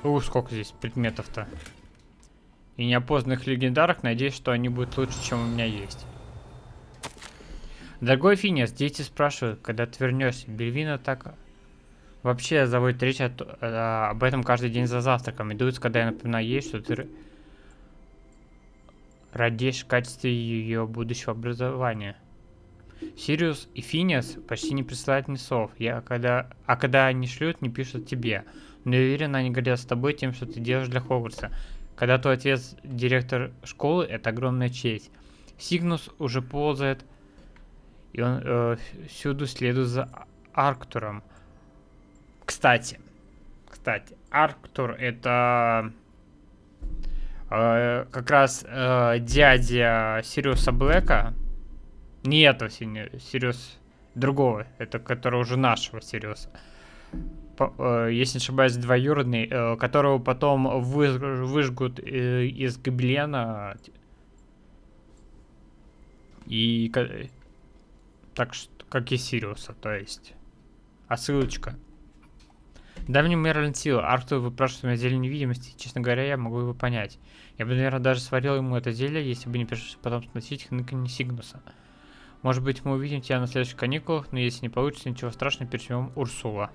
Ух, сколько здесь предметов-то. И неопознанных легендарах, надеюсь, что они будут лучше, чем у меня есть. Дорогой Финиас, дети спрашивают, когда ты вернешься. Бельвина так вообще заводит речь об этом каждый день за завтраком. И дуется, когда я напоминаю ей, что ты радеешь в качестве ее будущего образования. Сириус и Финиас почти не присылают ни слов. А когда они шлют, не пишут тебе. Но я уверен, они горят с тобой тем, что ты делаешь для Хогвартса. Когда твой отец директор школы, это огромная честь. Сигнус уже ползает, и он всюду следует за Арктуром. Кстати, Арктур это как раз дядя Сириуса Блэка. Не этого Сириус другого, это который уже нашего Сириуса. Если не ошибаюсь, двоюродный, которого потом выжгут из гобелена. И так что, как и Сириуса, то есть. Отсылочка. Давний Мерлин Сил, Артур выпрашивает у меня зелье невидимости. Честно говоря, я могу его понять. Я бы, наверное, даже сварил ему это зелье, если бы не пришлось потом сносить хныканье Сигнуса. Может быть, мы увидим тебя на следующих каникулах, но если не получится, ничего страшного, переживем Урсула.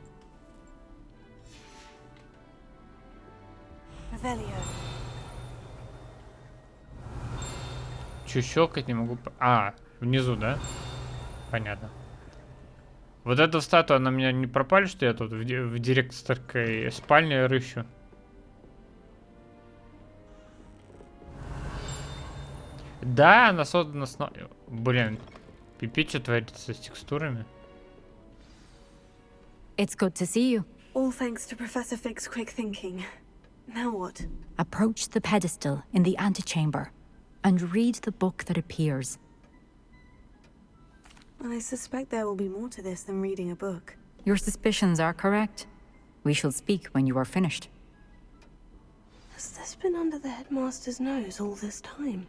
Чё, щелкать не могу? А, внизу, да? Понятно. Вот эта статуя, она меня не пропали, что я тут в директорской спальне рыщу? Да, она создана с... Блин, пипец, что творится с текстурами. It's good to see you. All thanks to Professor Fig's quick thinking. Now what? Approach the pedestal in the antechamber and read the book that appears. I suspect there will be more to this than reading a book. Your suspicions are correct. We shall speak when you are finished. Has this been under the headmaster's nose all this time?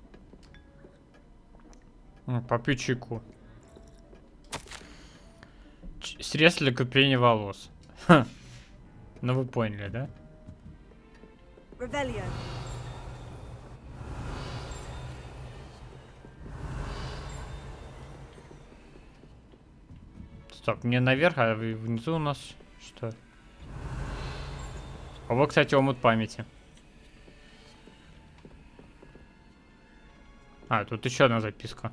Попью чайку. Средство для крепления волос. Ха. Ну вы поняли, да? Revelio. Стоп, мне наверх, а внизу у нас что? А вот, кстати, омут памяти. А, тут еще одна записка.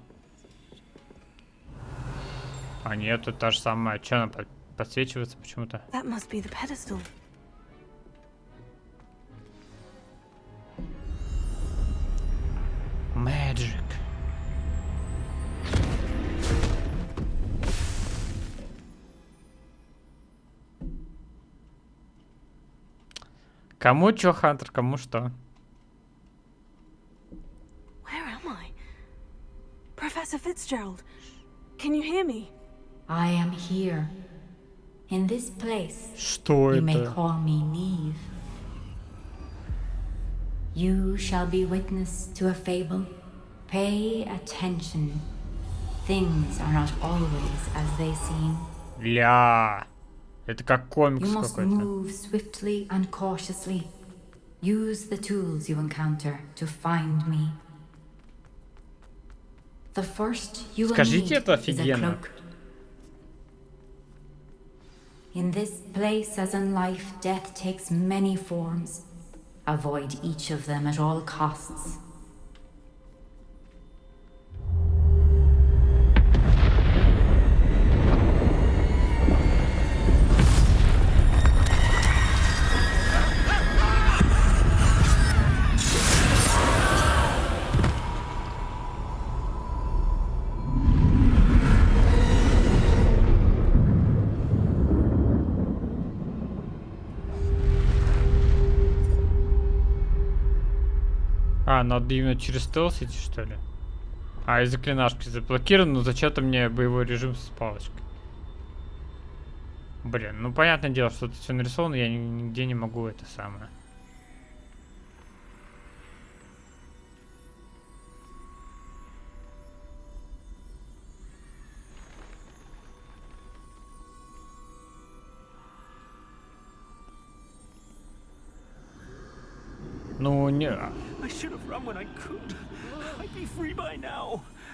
А нет, тут та же самая. Че она подсвечивается почему-то? That must be the pedestal. Magic. Кому чё, Хантер, кому что? Where am I? Professor Fitzgerald, can you hear me? I am here. In this place. Что you may это? call me Neve. You shall be witness to a fable. Pay attention. Things are not always as they seem. Ля. Это как комикс You must какой-то. move swiftly and cautiously. Use the tools you encounter to find me. The first you will Скажите, need это is a офигенно. cloak. In this place, as in life, death takes many forms. Avoid each of them at all costs. А, надо именно через стелс идти, что ли? А, и заклинашки заблокированы, но зачем-то мне боевой режим с палочкой. Блин, ну понятное дело, что тут все нарисовано, я нигде не могу это самое. Ну, не...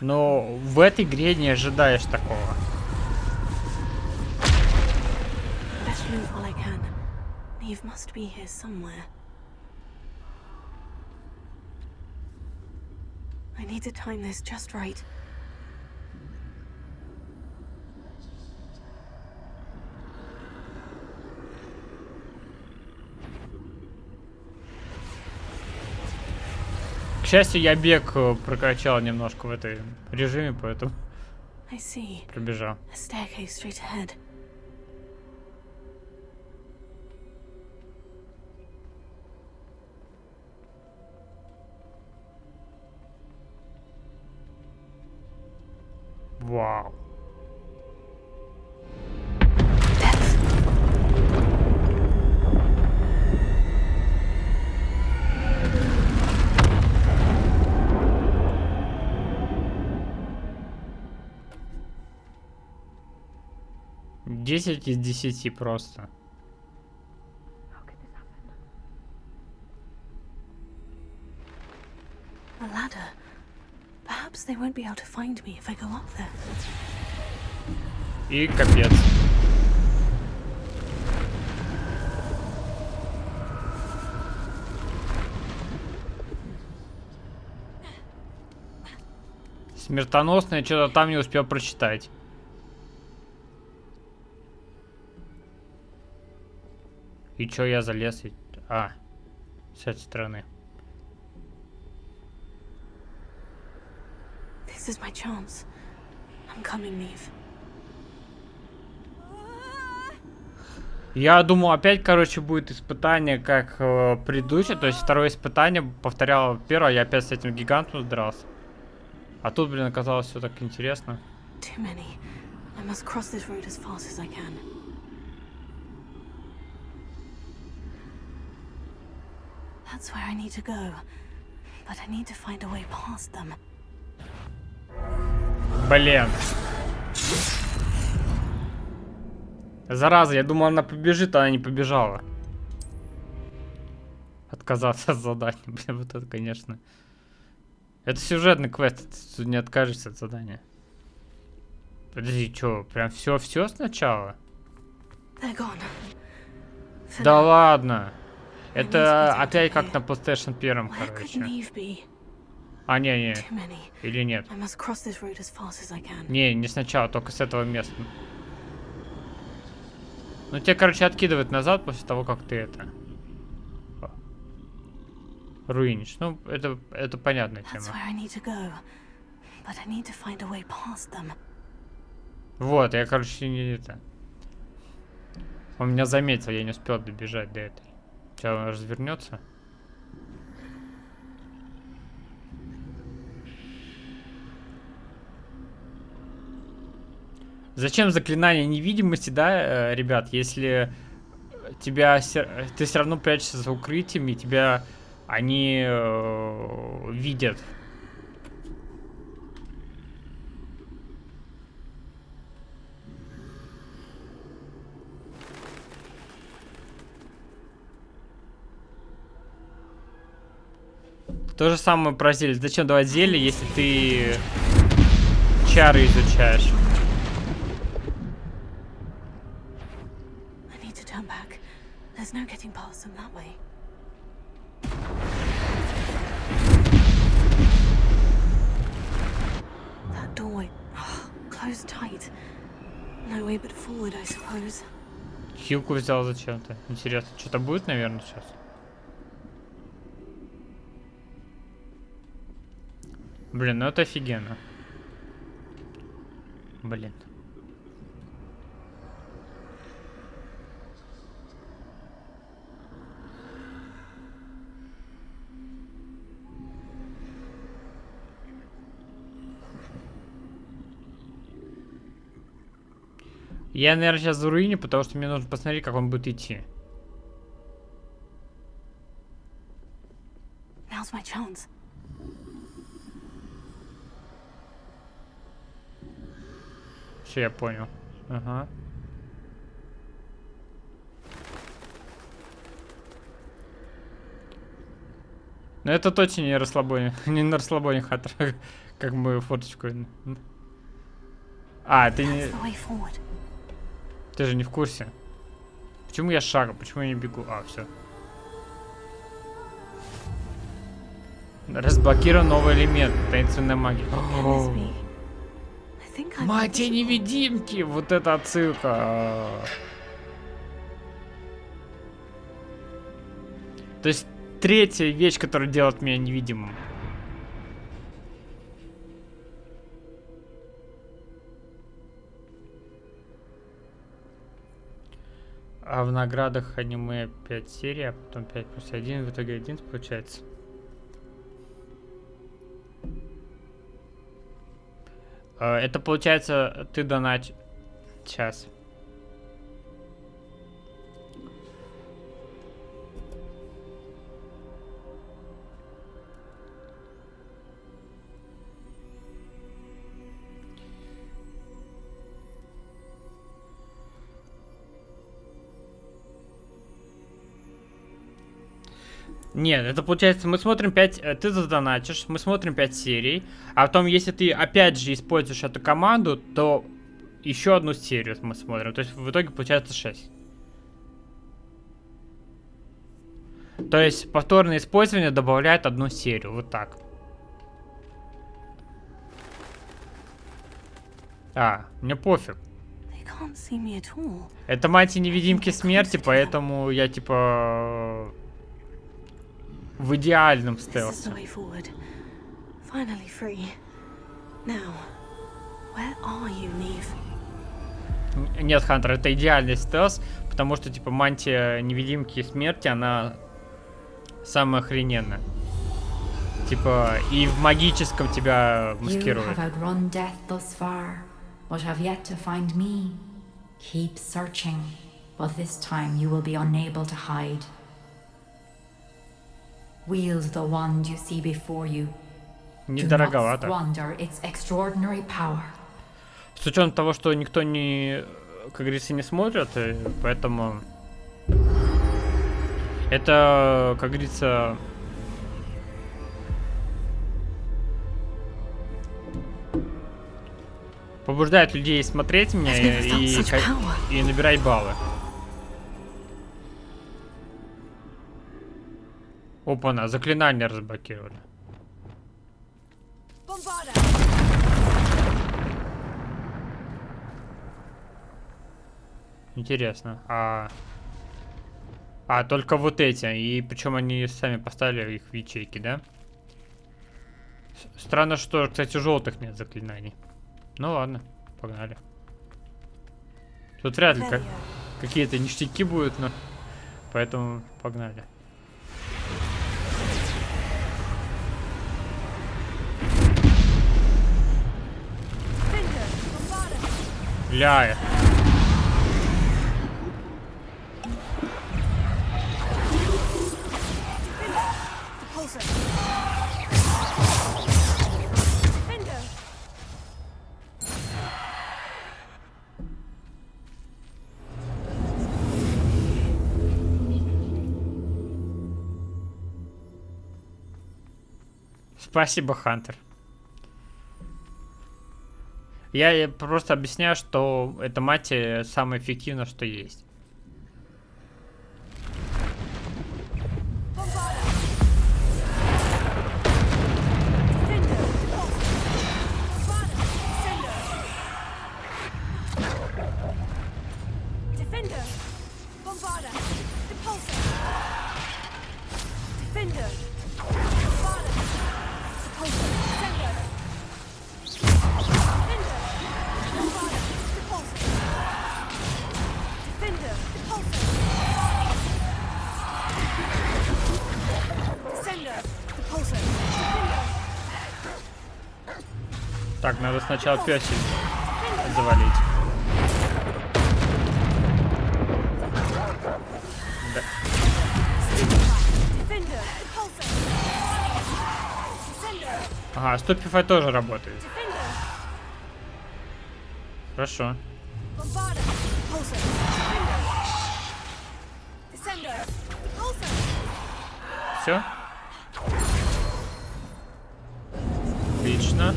Но в этой игре не ожидаешь такого. Best move while I can. Neve must be here somewhere. I need to time this just right. К счастью, я бег прокачал немножко в этой режиме, поэтому I see. пробежал. A staircase straight ahead. Вау. Десять из 10 просто. A ladder. Perhaps they won't be able to find me if I go up there. И капец. Смертоносное, что-то там не успел прочитать. И чё я залез? А, с этой стороны. This is my chance. I'm coming, Neve. Я думал, опять, короче, будет испытание, как предыдущее. То есть второе испытание повторяло первое, я опять с этим гигантом дрался. А тут, блин, оказалось все так интересно. Too many. I must cross this road as fast as I can. That's where I need to go. But I need to find a way past them. Блин. Зараза, я думал, она побежит, а она не побежала. Отказаться от задания. Блин, вот это, конечно. Это сюжетный квест, ты не откажешься от задания. Подожди, что, прям все сначала? Да ладно. Это опять как на PlayStation 1, короче. А, не. Или нет? Не сначала, только с этого места. Ну, тебя, короче, откидывает назад после того, как ты это... руинишь. Ну, это понятная тема. Вот, я, короче, не это... Он меня заметил, я не успел добежать до этой. Сейчас он развернется. Зачем заклинание невидимости, да, ребят, если тебя ты все равно прячешься за укрытием, и тебя они видят. То же самое про зелье. Зачем давать зелье, если ты чары изучаешь? There's no getting past them that way. That doorway, closed tight. No way but forward, I suppose. Хилку взял зачем-то. Интересно, что-то будет, наверное, сейчас. Блин, ну это офигенно. Блин. Я, наверное, сейчас заруиню, потому что мне нужно посмотреть, как он будет идти. Now's my chance. Все, я понял. Ага. Но это точно не расслабоне. Не на расслабоне хатра, как мы фоточку. А, ты не... Ты же не в курсе. Почему я шагаю? Почему я не бегу? А, все. Разблокирован новый элемент. Таинственная магия. Мать-невидимки! Вот это отсылка. То есть третья вещь, которая делает меня невидимым. А в наградах аниме 5 серий, а потом 5 плюс 1, в итоге 11 получается. Это получается, ты донач... Сейчас. Нет, это получается, мы смотрим 5... Ты задоначишь, мы смотрим 5 серий. А потом, если ты опять же используешь эту команду, то еще одну серию мы смотрим. То есть в итоге получается 6. То есть повторное использование добавляет одну серию. Вот так. Мне пофиг. Это мать-невидимки смерти, поэтому я типа в идеальном стелсе. Нет, Хантер, это идеальный стелс, потому что типа мантия невидимки смерти, она самая охрененная. Типа и в магическом тебя маскирует. But have yet to find me. Keep searching, but this time you will be unable to hide. Wield the wand you see before you. Недороговато. Do not squander its extraordinary power. С учетом того, что никто не, как говорится, не смотрит, поэтому это, как говорится, побуждает людей смотреть меня и набирать баллы. Опа-на, заклинание разблокировали. Интересно. Только вот эти. И причем они сами поставили их в ячейки, да? Странно, что, кстати, желтых нет заклинаний. Ну ладно, погнали. Тут вряд ли какие-то ништяки будут, но... Поэтому погнали. Ля. Спасибо, Хантер. Я просто объясняю, что эта мать самое эффективное, что есть. Так, надо сначала пёсель завалить. Да. Ага, Stupefy тоже работает. Хорошо. Все? Отлично.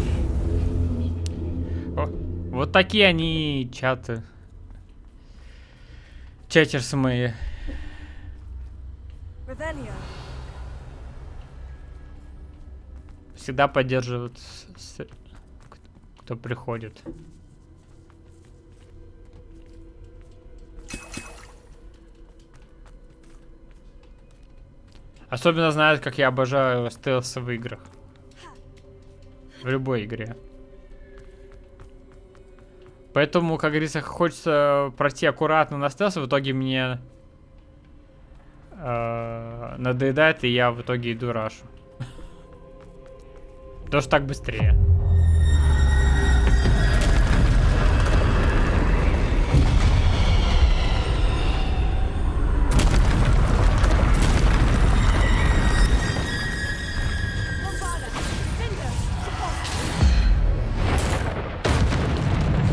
О, вот такие они чаты. Чатерсы мои. Всегда поддерживают, кто приходит. Особенно знают, как я обожаю стелсы в играх. В любой игре. Поэтому, как говорится, хочется пройти аккуратно на стелс, в итоге мне надоедает, и я в итоге иду рашу. Потому что так быстрее.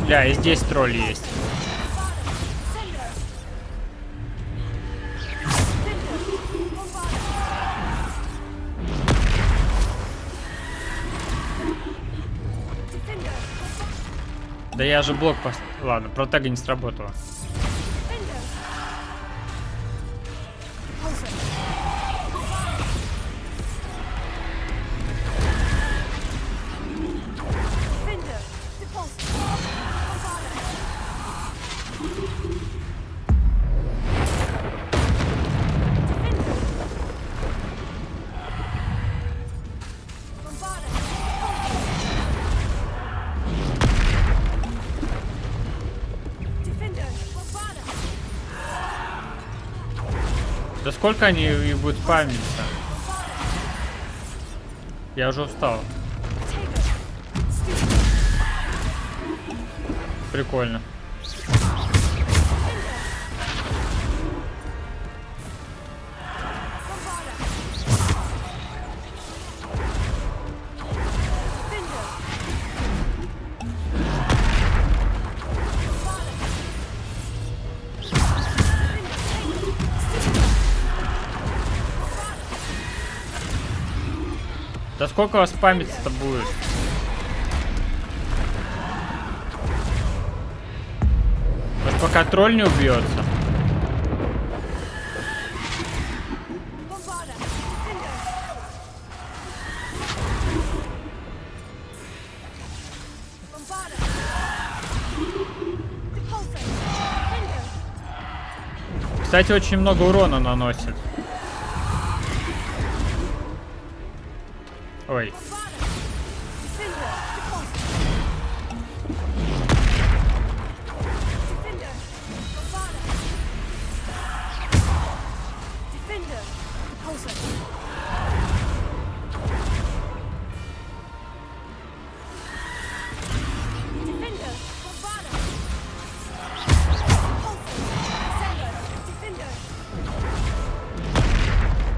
Бля, и здесь тролли есть. Да я же блок Ладно, протега не сработала. Да сколько они и будут спамиться? Я уже устал. Прикольно. Да сколько вас спамиться-то будет? Может, пока тролль не убьется? Кстати, очень много урона наносит. Ой.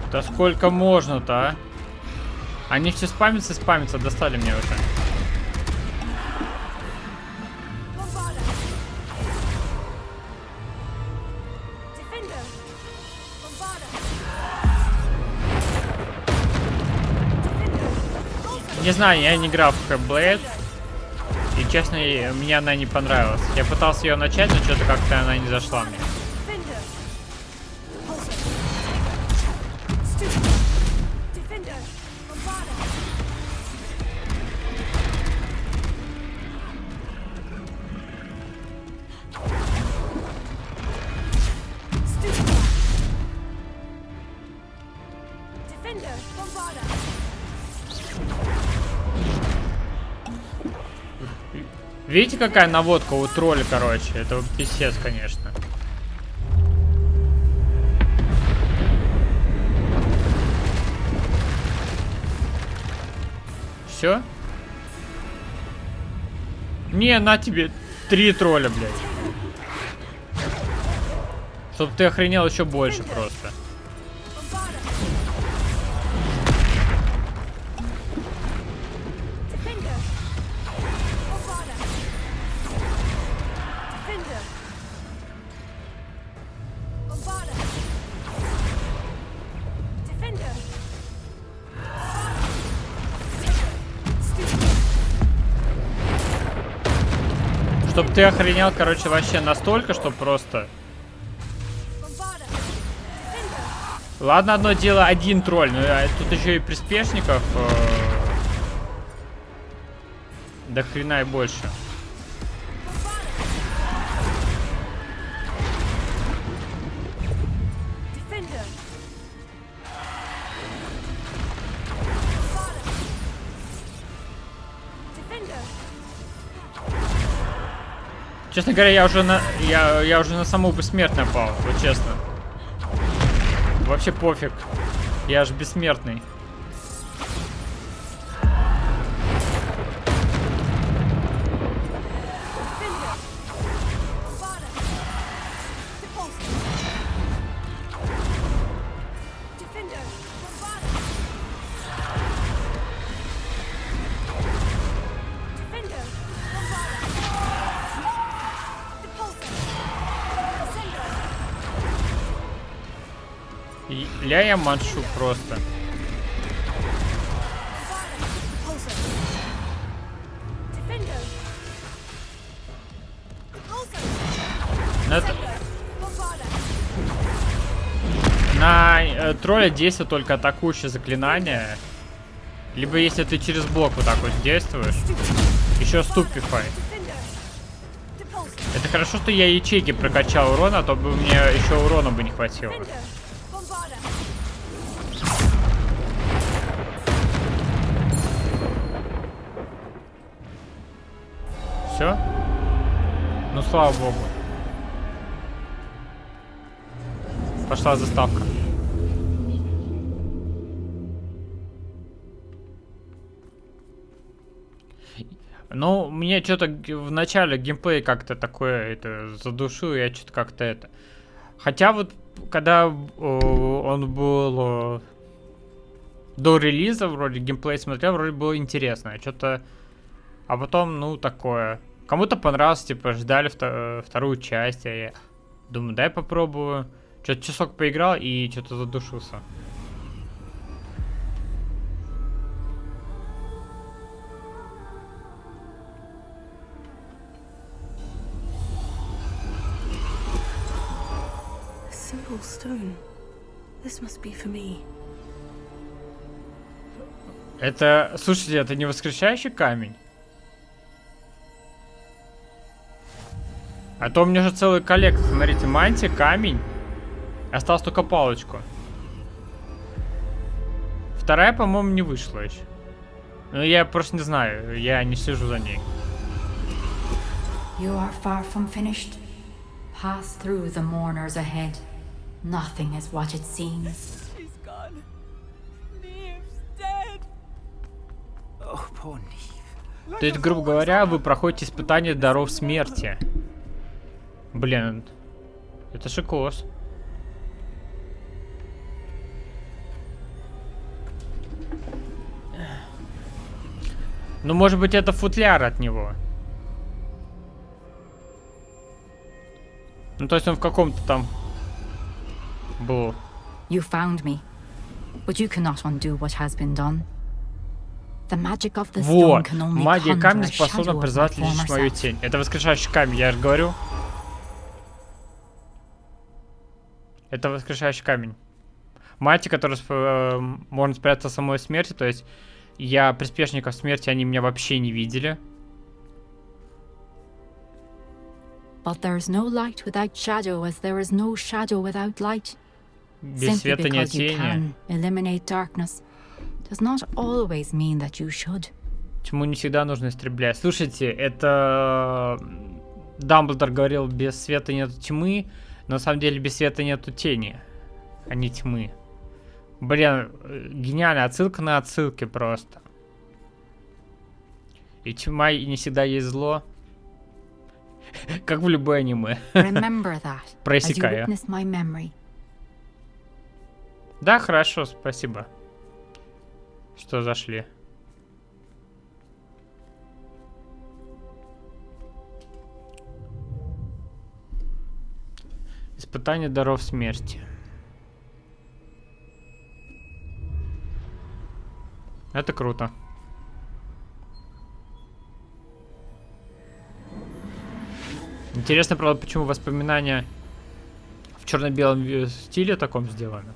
Да сколько можно-то, а? Они все спамятся, достали меня уже. Не знаю, я не играл в Hellblade. И честно, мне она не понравилась. Я пытался ее начать, но что-то как-то она не зашла мне. Видите, какая наводка у тролля, короче? Это писец, конечно. Все? Не, на тебе 3 тролля, блядь. Чтоб ты охренел еще больше просто. Чтоб ты охренел, короче, вообще настолько, что просто... Ладно, одно дело один тролль, но тут еще и приспешников до хрена и больше. Честно говоря, я уже на саму бессмертную пал, вот честно. Вообще пофиг. Я аж бессмертный. Ля я маншу просто. Это... На тролля действует только атакующее заклинание. Либо если ты через блок вот так вот действуешь. Еще ступифай. Это хорошо, что я ячейки прокачал урона, а то бы мне еще урона бы не хватило. Все? Ну слава богу. Пошла заставка. Ну, мне что-то в начале геймплей как-то такое это задушил, я что-то как-то это. Хотя вот когда он был до релиза, вроде геймплей смотрел, вроде было интересно. Что-то. А потом, ну, такое. Кому-то понравилось, типа, ждали вторую часть. А я думаю, дай попробую. Что-то часок поиграл и что-то задушился. Simple stone. This must be for me. Это, слушайте, это не воскрешающий камень? А то у меня же целый коллекция. Смотрите, мантия, камень. Осталось только палочку. Вторая, по-моему, не вышла еще. Ну, я просто не знаю. Я не слежу за ней. You are far from finished. Pass through the mourners ahead. Nothing is what it seems. She's gone. Neve's dead. Oh, poor Neve. То есть, грубо говоря, вы проходите испытание даров смерти. Блин, это шикос. Ну, может быть, это футляр от него. Ну, то есть он в каком-то там был. You found me, but you cannot undo what has been done. The magic of the stone Вот, can only магия conjure камня a способна shadow of my призвать лишь former мою self. тень. Это воскрешающий камень, я же говорю. Это воскрешающий камень. Мать, которая можно спрятаться от самой смерти, то есть я приспешников смерти, они меня вообще не видели. But there is no light without shadow, as there is no shadow without light. Без света нет Simply because you тени. can eliminate darkness does not always mean that you should. Тьму не всегда нужно истреблять. Слушайте, это Дамблдор говорил, без света нету тьмы, но на самом деле без света нету тени, а не тьмы. Блин, гениальная отсылка на отсылки просто. И тьма и не всегда есть зло. Как в любой аниме. Remember that, as you Просекая. witness my memory. Да, хорошо, спасибо, что зашли. Испытание даров смерти. Это круто. Интересно, правда, почему воспоминания в черно-белом стиле таком сделаны.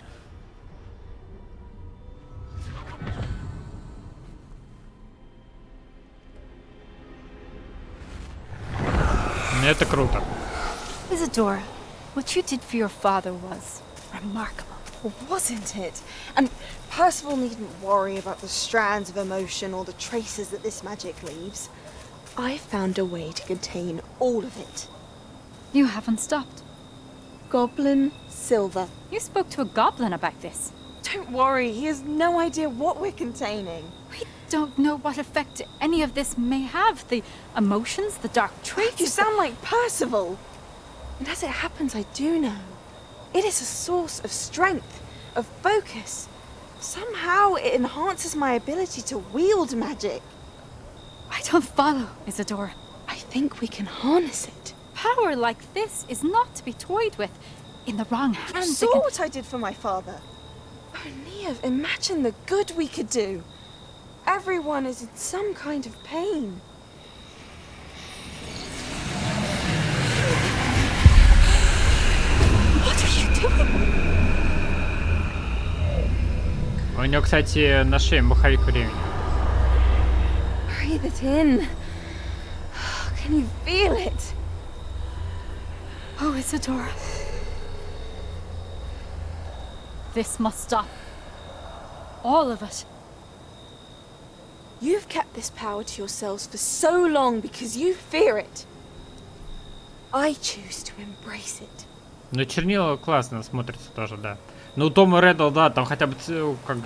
Это круто. Isadora, what you did for your father was remarkable, wasn't it? And Percival needn't worry about the strands of emotion or the traces that this magic leaves. I found a way to contain all of it. You haven't stopped. Goblin Silver. You spoke to a goblin about this. Don't worry, he has no idea what we're containing. We don't know what effect any of this may have. The emotions, the dark traits. You sound like Percival. And as it happens, I do know. It is a source of strength, of focus. Somehow it enhances my ability to wield magic. I don't follow, Isadora. I think we can harness it. Power like this is not to be toyed with. In the wrong You hands, saw what I did for my father. Oh, Neve, imagine the good we could do. Everyone is in some kind of pain. У него, кстати, на шее маховик времени. Breathe it in. Can you feel it? Oh, Isadora. This must stop. All of it. You've kept this power to yourselves for so long because you fear it. I choose to embrace it. Ну, чернила классно смотрится тоже, да. Ну, Тома Реддл, да, там хотя бы как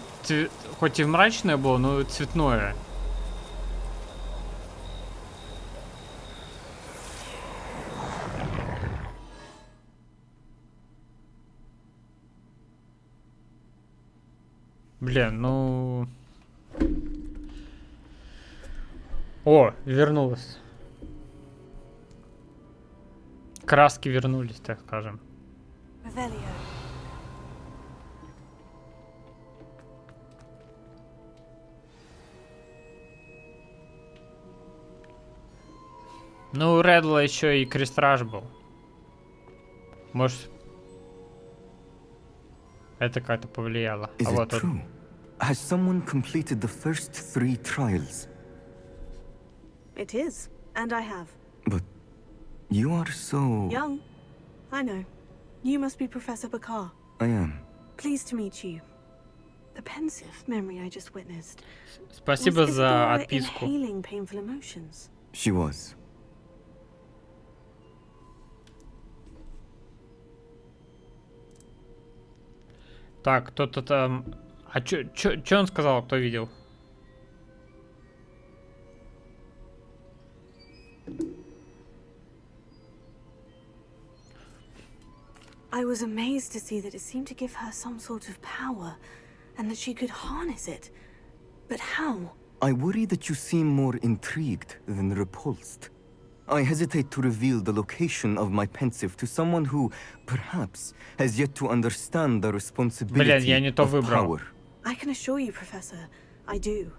хоть и мрачное было, но цветное. Блин, ну... О, вернулась. Краски вернулись, так скажем. Ну, у Реддла еще и крестраж был. Может, это как-то повлияло. Is А it вот true? Has someone completed the first 3 trials? It is, and I have. But you are so... Young. I know. You must be Professor Bakar. I am. Pleased to meet you. The pensive memory I just witnessed. Спасибо Was за Isadora отписку. inhaling painful emotions? She was. Так, кто-то там... А чё он сказал, кто видел? I was amazed to see that it seemed to give her some sort of power, and that she could harness it. But how? I worry that you seem more intrigued than repulsed. I hesitate to reveal the location of my pensive to someone who, perhaps, has yet to understand the responsibility of power. I can assure you, Professor, I do.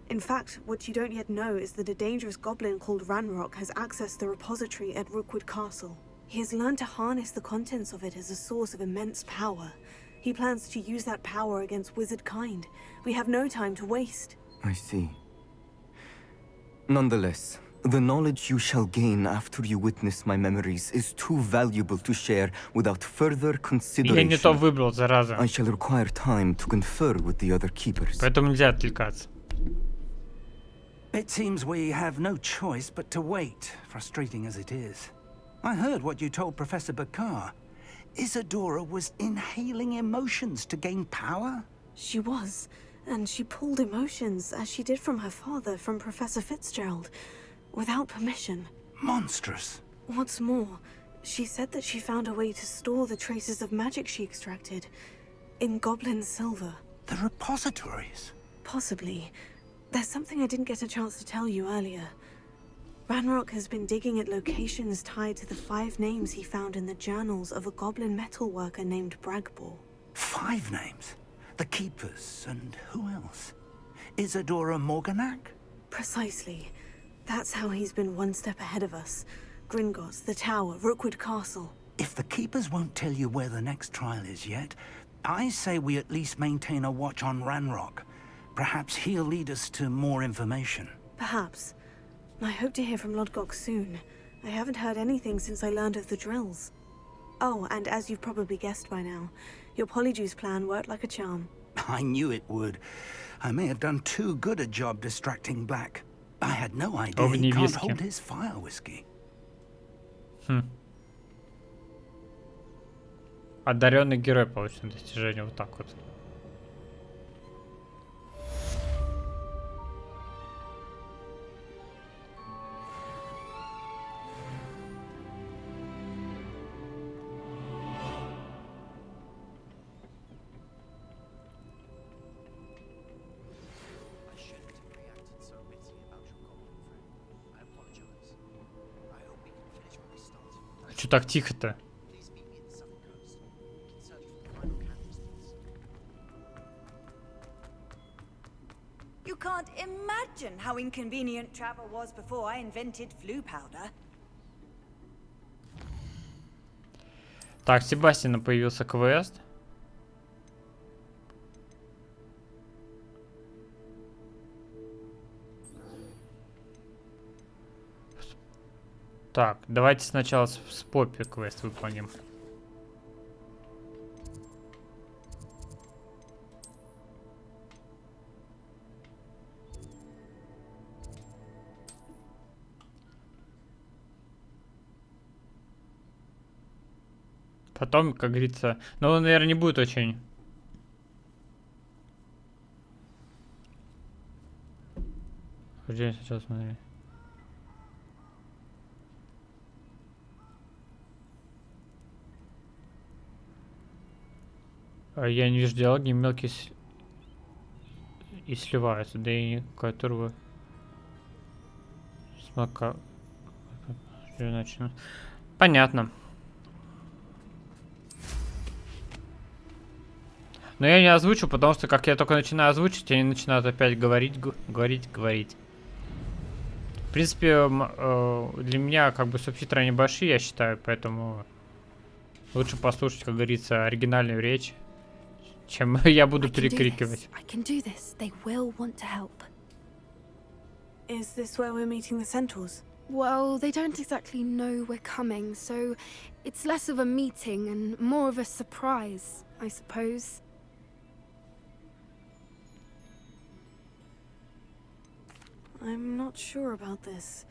In fact, what you don't yet know is that a dangerous goblin called Ranrock has accessed the repository at Rookwood Castle. He has learned to harness the contents of it as a source of immense power. He plans to use that power against wizard kind. We have no time to waste. I see. Nonetheless, the knowledge you shall gain after you witness my memories is too valuable to share without further consideration. Я не то выбрал, зараза. I shall require time to confer with the other keepers. Поэтому нельзя отвлекаться. It seems we have no choice but to wait, frustrating as it is. I heard what you told Professor Bakar. Isadora was inhaling emotions to gain power? She was, and she pulled emotions, as she did from her father, from Professor Fitzgerald, without permission. Monstrous. What's more, she said that she found a way to store the traces of magic she extracted in goblin silver. The repositories? Possibly. There's something I didn't get a chance to tell you earlier. Ranrock has been digging at locations tied to the 5 names he found in the journals of a goblin metalworker named Bragbor. 5 names? The Keepers, and who else? Isadora Morganac? Precisely. That's how he's been one step ahead of us. Gringotts, the Tower, Rookwood Castle. If the Keepers won't tell you where the next trial is yet, I say we at least maintain a watch on Ranrock. Perhaps he'll lead us to more information. Perhaps. I hope to hear from Lodgok soon. I haven't heard anything since I learned of the drills. Oh, and as you've probably guessed by now, your Polyjuice plan worked like a charm. I knew it would. I may have done too good a job distracting Black. I had no idea he can't hold his fire whiskey. Одаренный герой получил достижение вот так вот. Чё так тихо-то? You can't imagine how inconvenient travel was before I invented flu powder. Так, Себастьяна появился квест. Так, давайте сначала с Поппи квест выполним. Потом, как говорится, ну, он, наверное, не будет очень... Где сейчас смотри. Я не вижу диалоги, мелкие и сливаются, да и которого смока. Понятно. Но я не озвучу, потому что как я только начинаю озвучить, они начинают опять говорить. В принципе, для меня как бы субтитры небольшие, я считаю, поэтому лучше послушать, как говорится, оригинальную речь, чем я буду перекрикивать. Is this where we're meeting the centaurs? Well, they don't exactly know we're coming, so it's less of a meeting and more of a surprise, I suppose. I'm not sure about this.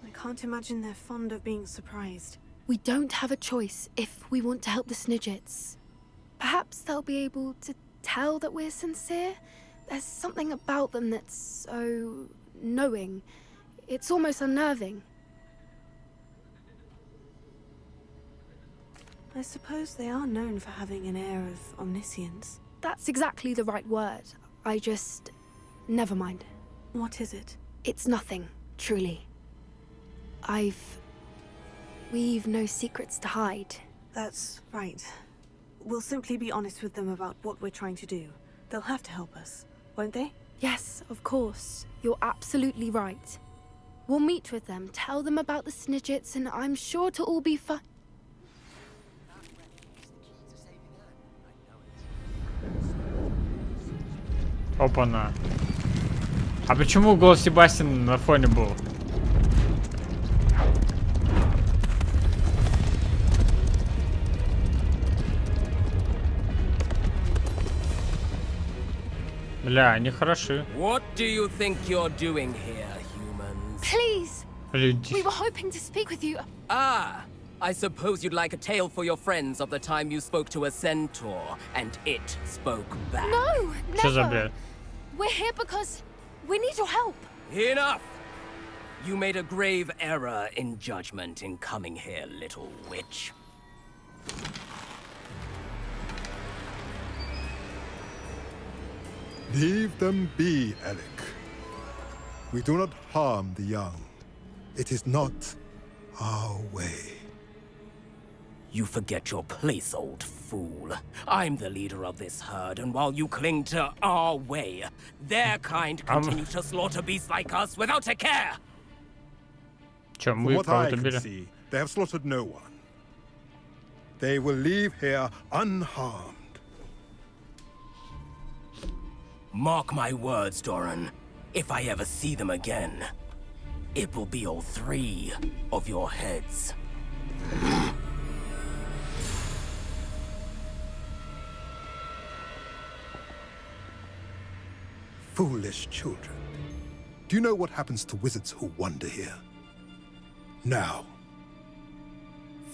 I can't imagine they're fond of being surprised. We don't have a choice if we want to help the Snidgets. Perhaps they'll be able to tell that we're sincere. There's something about them that's so knowing. It's almost unnerving. I suppose they are known for having an air of omniscience. That's exactly the right word. I just... never mind. What is it? It's nothing, truly. We've no secrets to hide. That's right. We'll simply be honest with them about what we're trying to do. They'll have to help us, won't they? Yes, of course. You're absolutely right. We'll meet with them, tell them about the Snidgets, and I'm sure to all be fine. Опа-на. А почему голос Себастьяна на фоне был? Бля, они хороши. What do you think you're doing here, humans? Please! Люди. We were hoping to speak with you. Ah, I suppose you'd like a tale for your friends of the time you spoke to a centaur, and it spoke back. No, Что за never. бред? We're here because we need your help. Enough! You made a grave error in judgment in coming here, little witch. Leave them be, Alec. We do not harm the young. It is not our way. You forget your place, old fool. I'm the leader of this herd, and while you cling to our way, their kind continue to slaughter beasts like us without a care! From what I can see, they have slaughtered no one. They will leave here unharmed. Mark my words, Doran. If I ever see them again, it will be all 3 of your heads. Foolish children. Do you know what happens to wizards who wander here? Now,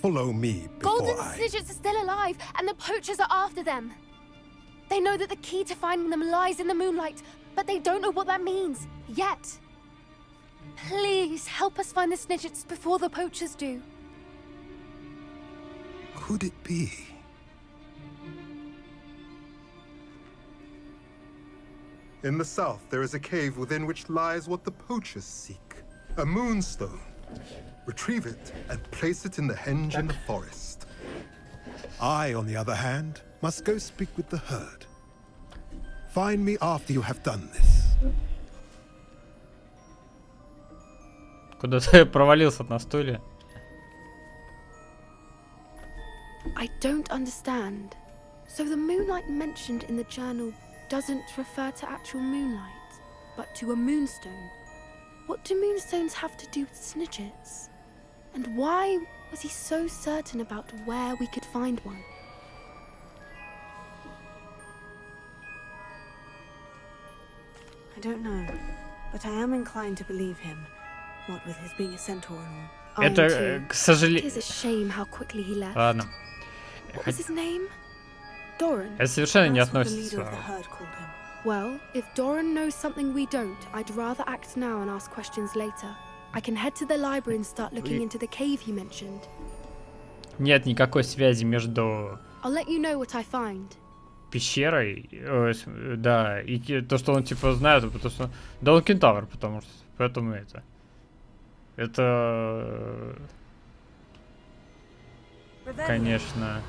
follow me before Golden I... Snidgets are still alive, and the poachers are after them. They know that the key to finding them lies in the moonlight, but they don't know what that means, yet. Please, help us find the Snidgets before the poachers do. Could it be? In the south, there is a cave within which lies what the poachers seek. A moonstone. Retrieve it and place it in the henge in the forest. I, on the other hand, must go speak with the herd. Find me after you have done this. Куда ты провалился на стуле? I don't understand. So the moonlight mentioned in the journal doesn't refer to actual moonlight, but to a moonstone. What do moonstones have to do with Snidgets? And why was he so certain about where we could find one? I don't know, but I am inclined to believe him, what with his being a centaur and all. Это, к It сожалению... is a shame how quickly he left. Ладно. What was his name? Doran. Это совершенно не That's what the относится. leader of the herd called him. Well, if Doran knows something we don't, I'd rather act now and ask questions later. I can head to the library and start looking into the cave you mentioned. Нет никакой связи между I'll let you know what I find. пещерой, да, и то, что он типа знает, потому что... Да, он кентавр, потому что... Поэтому это... Конечно...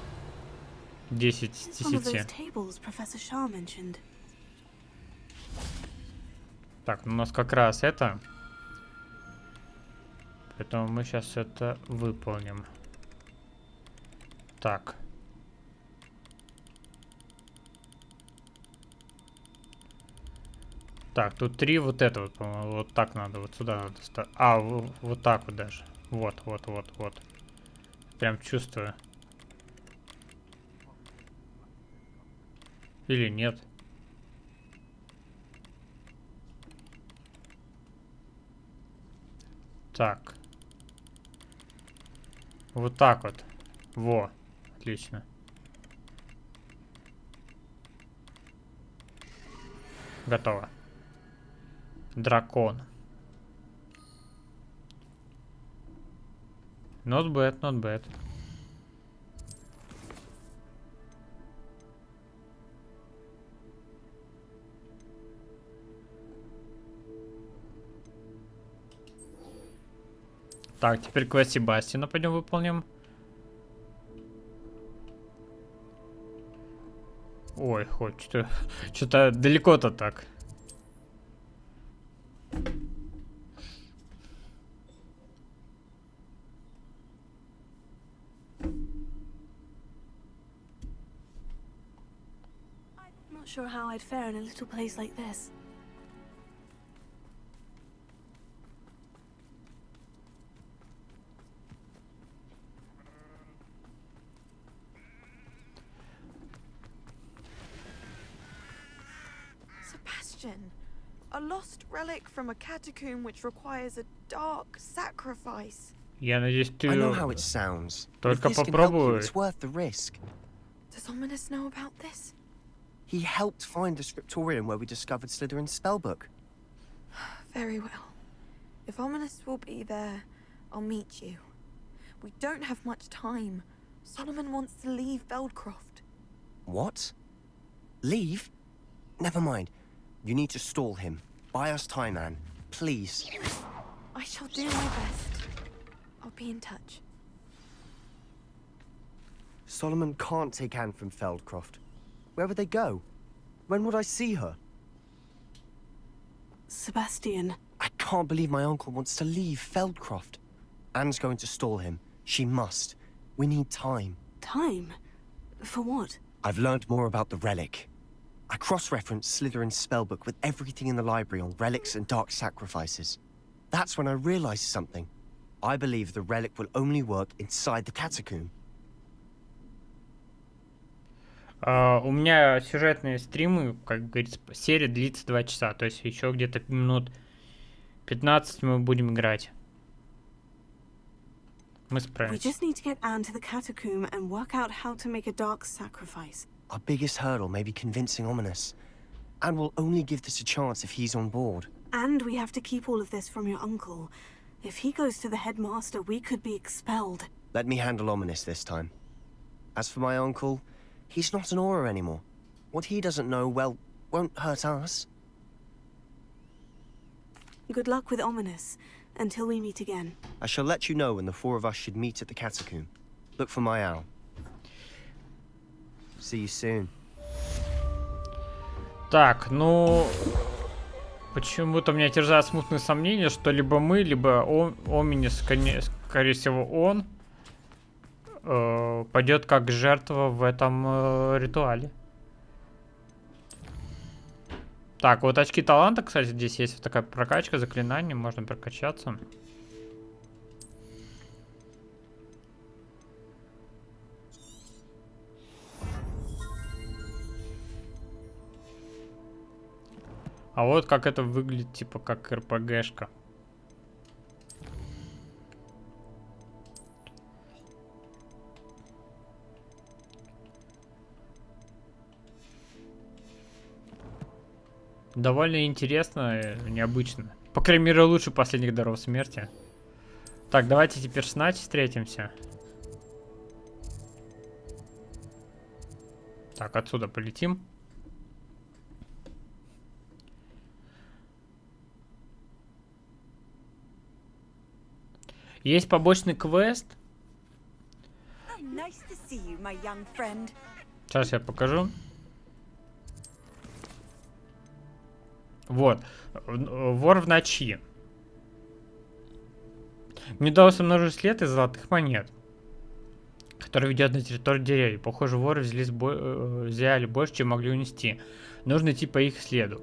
10 из One of those 10. tables Professor Shah mentioned. Так, ну у нас как раз это. Поэтому мы сейчас это выполним. Так. Так, тут 3 вот это вот, по-моему, вот так надо, вот сюда надо ставить. А, вот так вот даже. Вот. Прям чувствую. Или нет? Так. Вот так вот. Во. Отлично. Готово. Дракон. Not bad, not bad. Так, теперь квест Себастьяна пойдем выполним. Ой, хоть что-то далеко-то так. Not sure how I'd fare in a little place like this. Sebastian, a lost relic from a catacomb which requires a dark sacrifice. Я надеюсь, ты I know how it sounds. But if только this can help you, попробуй. it's worth the risk. Does Ominous know about this? He helped find the scriptorium where we discovered Slytherin's spellbook. Very well. If Ominous will be there, I'll meet you. We don't have much time. Solomon wants to leave Beldcroft. What? Leave? Never mind. You need to stall him. Buy us time, Anne. Please. I shall do my best. I'll be in touch. Solomon can't take Anne from Feldcroft. Where would they go? When would I see her? Sebastian. I can't believe my uncle wants to leave Feldcroft. Anne's going to stall him. She must. We need time. Time? For what? I've learned more about the relic. I cross-referenced Slytherin's spellbook with everything in the library on relics and dark sacrifices. That's when I realized something. I believe the relic will only work inside the catacomb. У меня сюжетные стримы, как говорится, серия длится 2 часа. То есть еще где-то минут 15 мы будем играть. Мы We справимся. just need to get Anne to the catacomb and work out how to make a dark sacrifice. Our biggest hurdle may be convincing Ominous. And we'll only give this a chance if he's on board. And we have to keep all of this from your uncle. If he goes to the headmaster, we could be expelled. Let me handle Ominous this time. As for my uncle, he's not an Auror anymore. What he doesn't know, well, won't hurt us. Good luck with Ominous, until we meet again. I shall let you know when the 4 of us should meet at the catacomb. Look for my owl. See you soon. Так, ну... Почему-то меня терзают смутные сомнения, что либо мы, либо Оминис, скорее всего, он. пойдет как жертва в этом ритуале. Так, вот очки таланта, кстати, здесь есть вот такая прокачка заклинаний, можно прокачаться. А вот как это выглядит, типа как РПГшка. Довольно интересно, необычно. По крайней мере, лучше последних даров смерти. Так, давайте теперь с Нати встретимся. Так, отсюда полетим. Есть побочный квест. Сейчас я покажу. Вот. Вор в ночи. Мне удалось обнаружить след из золотых монет, который ведет на территорию деревьев. Похоже, воры взяли больше, чем могли унести. Нужно идти по их следу.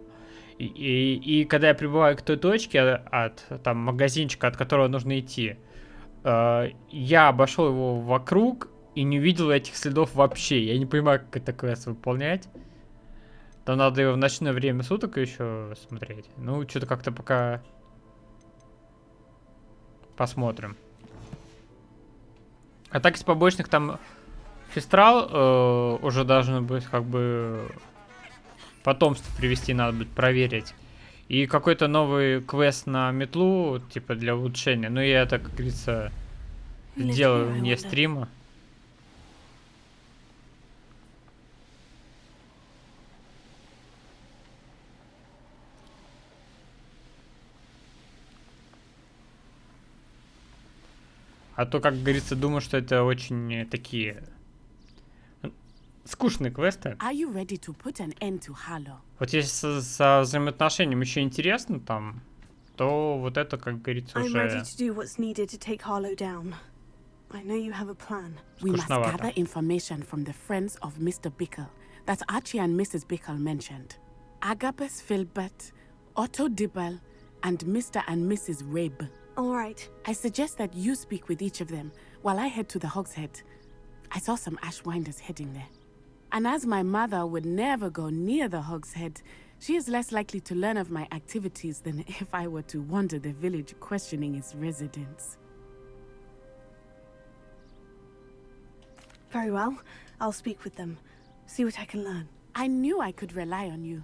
И когда я прибываю к той точке от там магазинчика, от которого нужно идти, я обошел его вокруг и не увидел этих следов вообще. Я не понимаю, как это квест выполнять. Там надо его в ночное время суток еще смотреть. Ну, что-то как-то пока посмотрим. А так из побочных там Фестрал уже должно быть как бы потомство привести, надо будет проверить. И какой-то новый квест на метлу, типа для улучшения. Но я это, как говорится, делаю вне стрима. А то, как говорится, думаю, что это очень такие скучные квесты. Вот если со взаимоотношением еще интересно там, то вот это, как говорится, уже We must gather information from the friends of Mr. Bickle that Archie and Mrs. Bickle mentioned. Agabus Filbert, Otto Dibble, and Mr. and Mrs. Rabe. All right. I suggest that you speak with each of them while I head to the Hogshead. I saw some Ashwinders heading there. And as my mother would never go near the Hogshead, she is less likely to learn of my activities than if I were to wander the village questioning its residents. Very well. I'll speak with them. See what I can learn. I knew I could rely on you.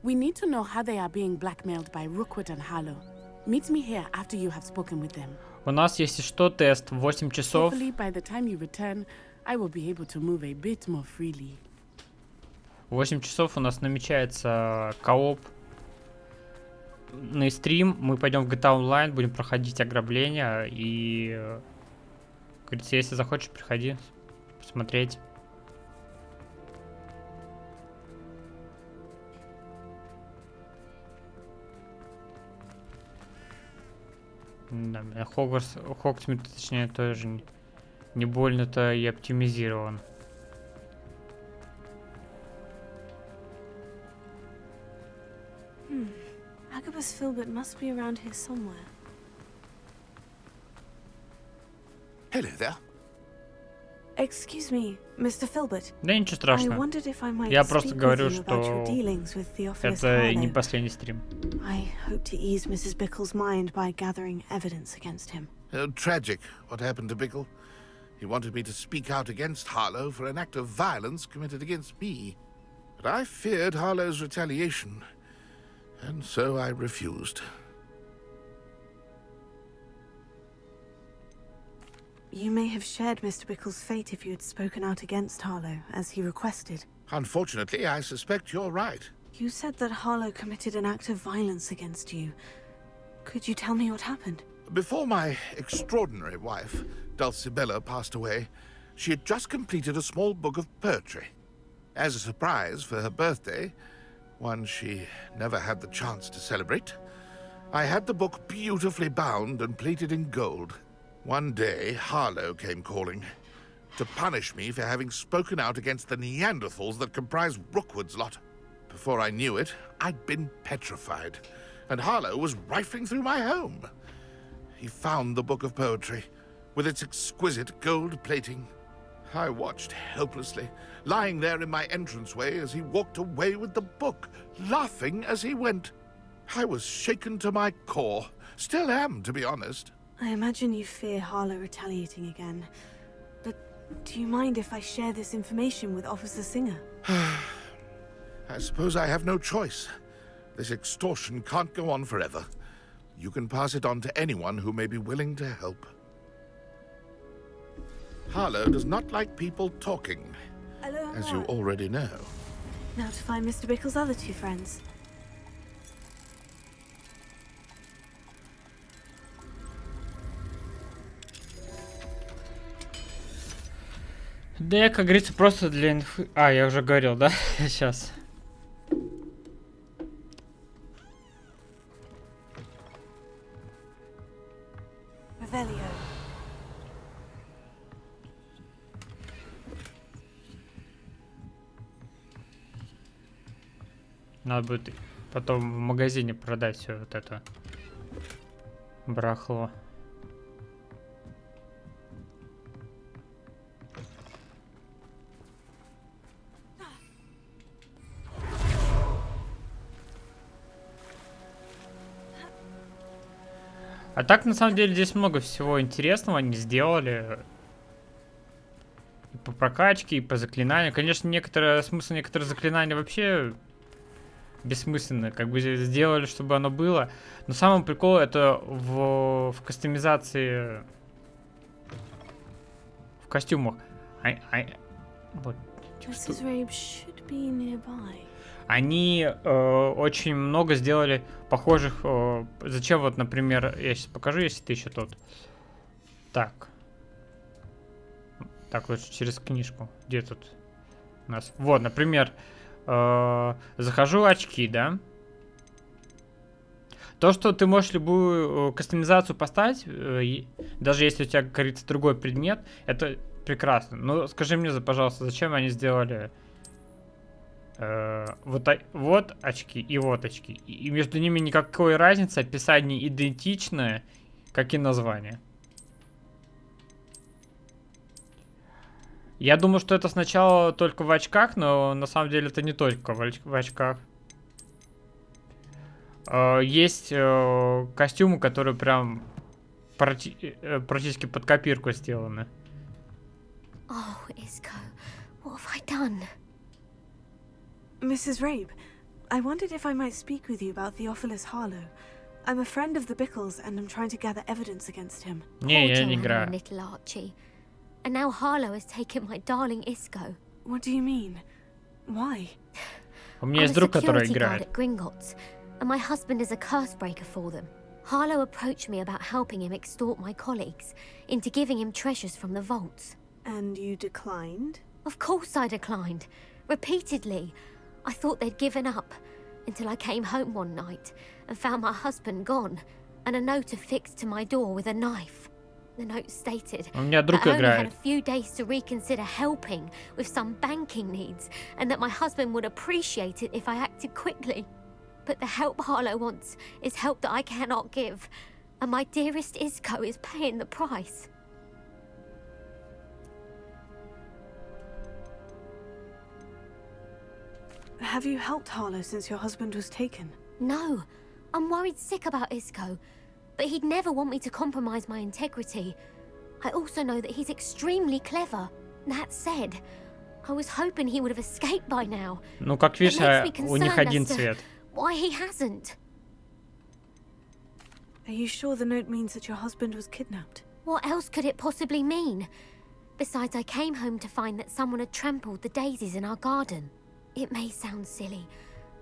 We need to know how they are being blackmailed by Rookwood and Harlow. Meet me here after you have spoken with them. У нас, если что, тест в 8 часов. Hopefully by the time you return, I will be able to move a bit more freely. В 8 часов у нас намечается кооп на стрим. Мы пойдем в GTA Online, будем проходить ограбления. И, говорится, если захочешь, приходи посмотреть. Да, Хогвартс, точнее, тоже не больно-то и оптимизирован. Agabus Filbert must be around here somewhere. Hello there. Excuse me, Mr. Filbert. Да ничего страшного. Я просто говорю, что это не последний стрим. I hope to ease Mrs. Bickle's mind by gathering evidence against him. Tragic what happened to Bickle. He wanted me to speak out against Harlow for an act of violence committed against me. But I feared Harlow's retaliation, and so I refused. You may have shared Mr. Bickle's fate if you had spoken out against Harlow, as he requested. Unfortunately, I suspect you're right. You said that Harlow committed an act of violence against you. Could you tell me what happened? Before my extraordinary wife, Dulcibella, passed away, she had just completed a small book of poetry. As a surprise for her birthday, one she never had the chance to celebrate, I had the book beautifully bound and plated in gold. One day, Harlow came calling. to punish me for having spoken out against the Neanderthals that comprise Rookwood's lot. Before I knew it, I'd been petrified, and Harlow was rifling through my home. He found the book of poetry, with its exquisite gold plating. I watched helplessly, lying there in my entranceway as he walked away with the book, laughing as he went. I was shaken to my core. Still am, to be honest. I imagine you fear Harlow retaliating again. But do you mind if I share this information with Officer Singer? I suppose I have no choice. This extortion can't go on forever. You can pass it on to anyone who may be willing to help. Harlow does not like people talking, as you already know. Now to find Mr. Bickle's other two friends. Да я, как говорится, просто для инфы... А, я уже говорил, да? Сейчас. Надо будет потом в магазине продать все вот это барахло. А так, на самом деле, здесь много всего интересного они сделали. И по прокачке, и по заклинанию. Конечно, смысл некоторых заклинаний вообще бессмысленно. Как бы сделали, чтобы оно было. Но самый прикол это в кастомизации, в костюмах. Вот. Mrs. Rabe should be nearby. Они очень много сделали похожих. Зачем вот, например, я сейчас покажу, если ты еще тут. Так. Так, лучше через книжку. Где тут у нас? Вот, например, захожу очки, да? То, что ты можешь любую кастомизацию поставить, даже если у тебя, как говорится, другой предмет, это прекрасно. Но скажи мне, пожалуйста, зачем они сделали вот очки и вот очки. И между ними никакой разницы, описание идентичное, как и название. Я думаю, что это сначала только в очках, но на самом деле это не только в очках. Есть костюмы, которые прям практически под копирку сделаны. Oh, Isco, what have I done? Mrs. Rabe, I wondered if I might speak with you about Theophilus Harlow. I'm a friend of the Bickles and I'm trying to gather evidence against him. Не, я не играю. Little Archie. And now Harlow has taken my darling Isco. What do you mean? Why? У меня есть друг, который играет. At Gringotts, and my husband is a curse breaker for them. Harlow approached me about helping him extort my colleagues into giving him treasures from the vaults. And you declined? Of course I declined. Repeatedly. I thought they'd given up until I came home one night and found my husband gone and a note affixed to my door with a knife. The note stated У меня друг that I only had играет. a few days to reconsider helping with some banking needs and that my husband would appreciate it if I acted quickly. But the help Harlow wants is help that I cannot give, and my dearest Isco is paying the price. Have you helped Harlow since your husband was taken? No, I'm worried sick about Isco, but he'd never want me to compromise my integrity. I also know that he's extremely clever. That said, I was hoping he would have escaped by now. Ну, как видишь, у них один цвет. Why he hasn't? Are you sure the note means that your husband was kidnapped? What else could it possibly mean? Besides, I came home to find that someone had trampled the daisies in our garden. It may sound silly,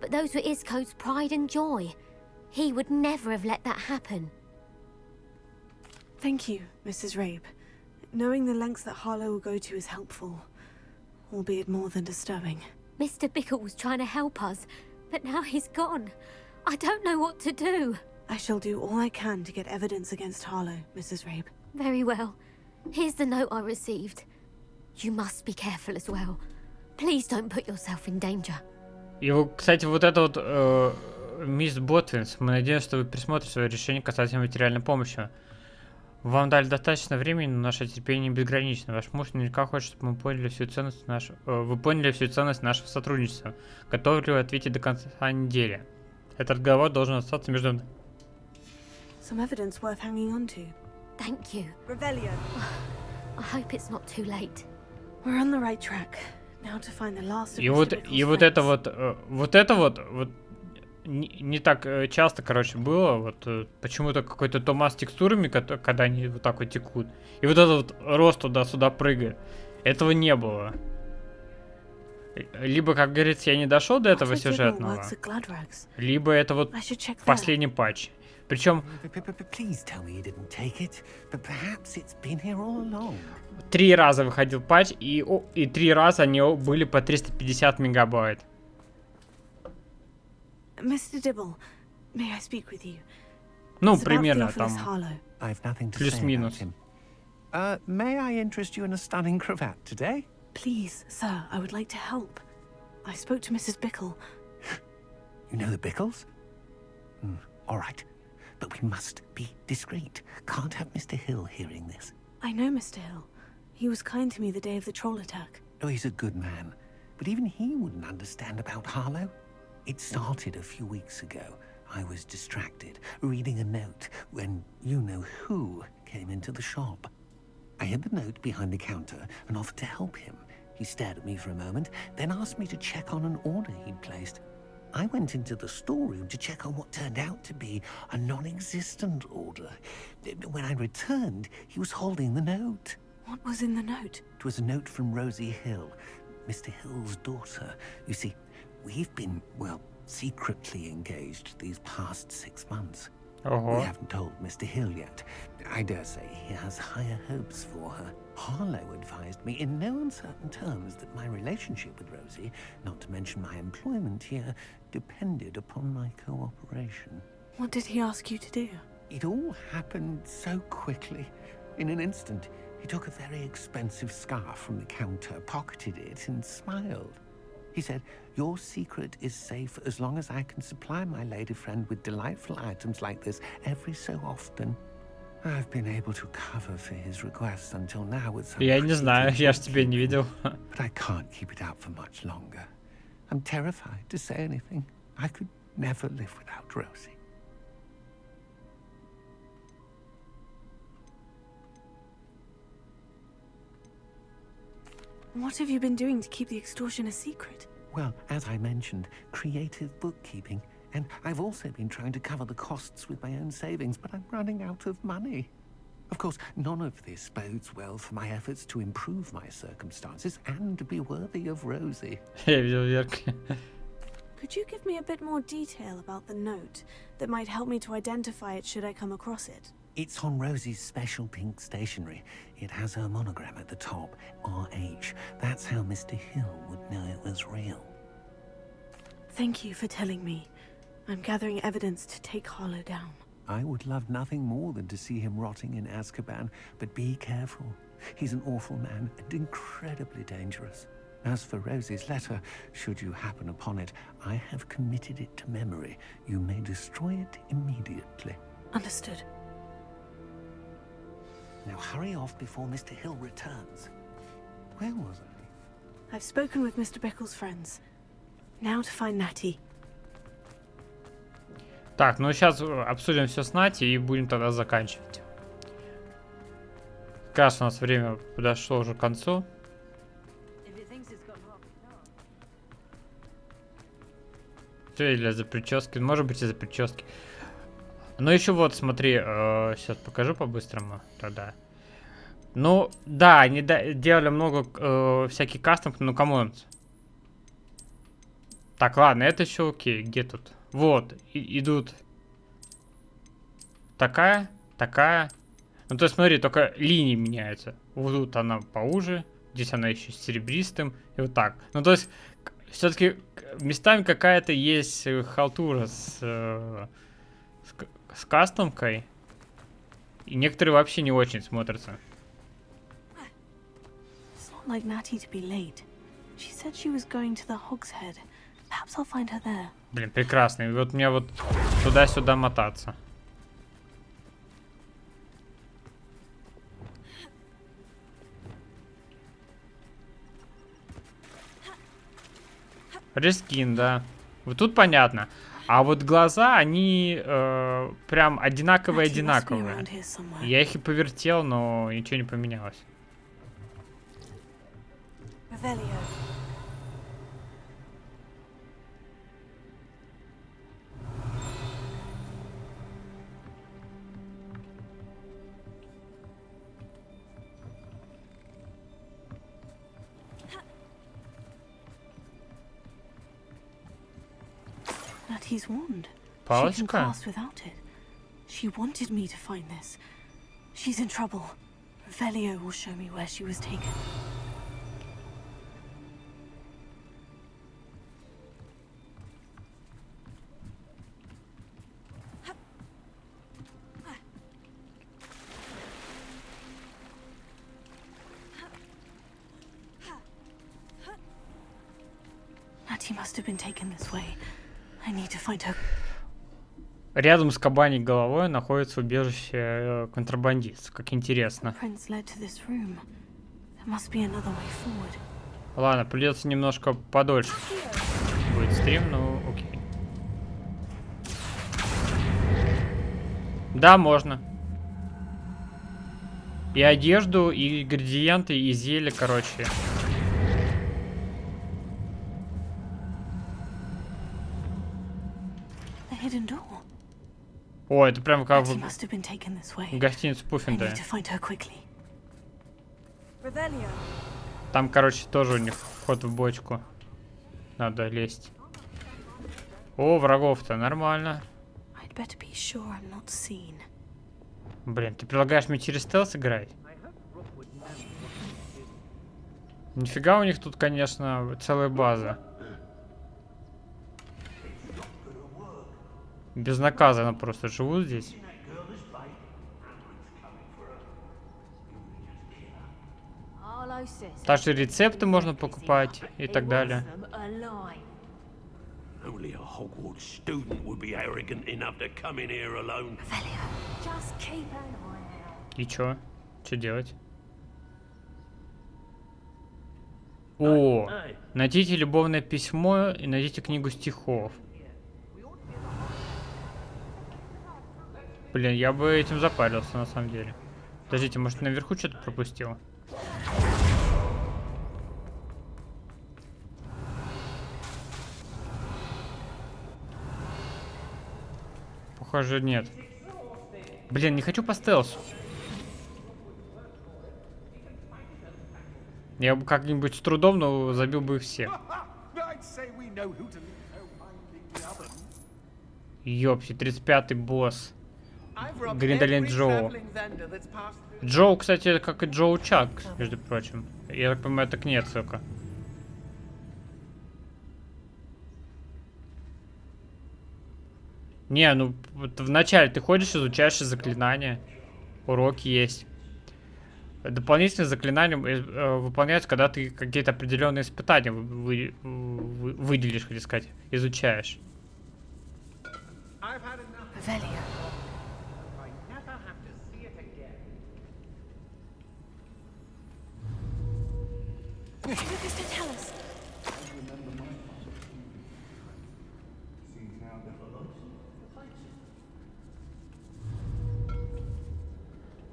but those were Isco's pride and joy. He would never have let that happen. Thank you, Mrs. Rabe. Knowing the lengths that Harlow will go to is helpful, albeit more than disturbing. Mr. Bickle was trying to help us, but now he's gone. I don't know what to do. I shall do all I can to get evidence against Harlow, Mrs. Rabe. Very well. Here's the note I received. You must be careful as well. Please don't put yourself in danger. И, кстати, вот это вот мисс Ботвинс. Мы надеемся, что вы пересмотрите свое решение касательно материальной помощи. Вам дали достаточно времени, но наше терпение безгранично. Ваш муж наверняка хочет, чтобы мы поняли всю ценность вы поняли всю ценность нашего сотрудничества. Готовы ли вы ответить до конца недели? Этот разговор должен остаться между нами. Some evidence worth hanging on to. Thank you. Revelio. I hope it's not too late. We're on the right track. Now to find the last of И Mr. вот Bickle's это вот не так часто, короче, было. Вот почему-то какой-то Томас с текстурами, когда они вот так вот текут. И вот этот вот рост туда-сюда прыгает. Этого не было. Либо, как говорится, я не дошел до этого сюжетного, либо это вот последний патч. Причем 3 раза выходил патч, и 3 раза они были по 350 мегабайт. Mr. Dibble, may I speak with you? Ну, примерно там I've nothing to say плюс-минус. about him. May I interest you in a stunning cravat today? Please, sir, I would like to help. I spoke to Mrs. Bickle. You know the Bickles? All right. But we must be discreet. Can't have Mr. Hill hearing this. I know Mr. Hill. He was kind to me the day of the troll attack. Oh, he's a good man. But even he wouldn't understand about Harlow. It started a few weeks ago. I was distracted, reading a note, when you-know-who came into the shop. I hid the note behind the counter and offered to help him. He stared at me for a moment, then asked me to check on an order he'd placed. I went into the storeroom to check on what turned out to be a non-existent order. When I returned, he was holding the note. What was in the note? It was a note from Rosie Hill, Mr. Hill's daughter. You see, we've been, well, secretly engaged these past 6 months. We haven't told Mr. Hill yet. I dare say he has higher hopes for her. Harlow advised me in no uncertain terms that my relationship with Rosie, not to mention my employment here, depended upon my cooperation. What did he ask you to do? It all happened so quickly. In an instant, he took a very expensive scarf from the counter, pocketed it, and smiled. He said, "Your secret is safe as long as I can supply my lady friend with delightful items like this every so often." I've been able to cover for his requests until now with some... Я не знаю, я ж тебя не видел. But I can't keep it out for much longer. I'm terrified to say anything. I could never live without Rosie. What have you been doing to keep the extortion a secret? Well, as I mentioned, creative bookkeeping. And I've also been trying to cover the costs with my own savings, but I'm running out of money. Of course, none of this bodes well for my efforts to improve my circumstances and to be worthy of Rosie. Could you give me a bit more detail about the note that might help me to identify it should I come across it? It's on Rosie's special pink stationery. It has her monogram at the top, RH. That's how Mr. Hill would know it was real. Thank you for telling me. I'm gathering evidence to take Harlow down. I would love nothing more than to see him rotting in Azkaban, but be careful. He's an awful man and incredibly dangerous. As for Rosie's letter, should you happen upon it, I have committed it to memory. You may destroy it immediately. Understood. Now hurry off before Mr. Hill returns. Where was I? I've spoken with Mr. Bickle's friends. Now to find Natty. Так, ну сейчас обсудим все с Нати и будем тогда заканчивать. Кажется, у нас время подошло уже к концу. Все или за прически, может быть из-за прически. Ну еще вот, смотри, сейчас покажу по-быстрому тогда. Ну, да, они делали много всяких кастомов, ну камон. Так, ладно, это еще окей, где тут? Вот, идут такая. Ну, то есть, смотри, только линии меняются. Вот тут она поуже, здесь она еще с серебристым, и вот так. Ну, то есть, все-таки местами какая-то есть халтура с кастомкой. И некоторые вообще не очень смотрятся. not like Natty to be late. She said she was going to the Hog's Head. Perhaps I'll find her there. Блин, прекрасно. И вот мне вот туда-сюда мотаться. Рескин, да. Вот тут понятно. А вот глаза, они прям одинаковые. Я их и повертел, но ничего не поменялось. Natty's wand. Палочка? She can pass without it. She wanted me to find this. She's in trouble. Revelio will show me where she was taken. Natty must have been taken this way. I need to find her. Рядом с кабаней головой находится убежище контрабандистов. Как интересно. Ладно, придется немножко подольше будет стрим, ну окей. Да, можно. И одежду, и ингредиенты, и зелья, короче. О, это прям как в гостинице Пуффинда. Там, короче, тоже у них вход в бочку. Надо лезть. О, врагов-то нормально. Блин, ты предлагаешь мне через стелс играть? Нифига у них тут, конечно, целая база. Безнаказанно просто живут здесь. Также рецепты можно покупать и так далее. И чё? Чё делать? О, найдите любовное письмо и найдите книгу стихов. Блин, я бы этим запарился, на самом деле. Подождите, может, наверху что-то пропустил? Похоже, нет. Блин, не хочу по стелсу. Я бы как-нибудь с трудом, но забил бы их всех. Ёпси, 35-й босс. Гриндолин Джоу. Джоу, кстати, это как и Джоу Чак, между прочим. Я так понимаю, это к ней отсылка. Не, ну вот вначале ты ходишь, изучаешь заклинания. Уроки есть. Дополнительные заклинания выполняются, когда ты какие-то определенные испытания выделишь, хотел сказать, изучаешь.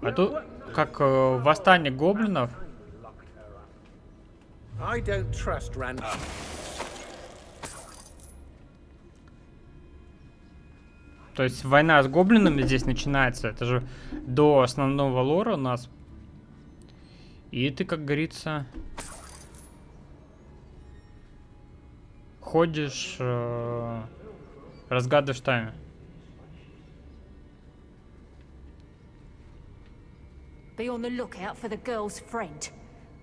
А тут как восстание гоблинов. То есть война с гоблинами здесь начинается. Это же до основного лора у нас. И ты, как говорится, ходишь, разгадываешь тайны. Be on the lookout for the girl's friend,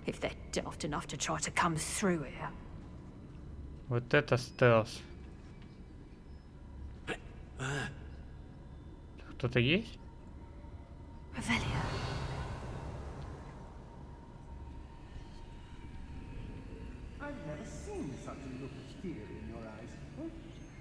if they're daft enough to try to come through here. Вот это стелс. Кто-то есть?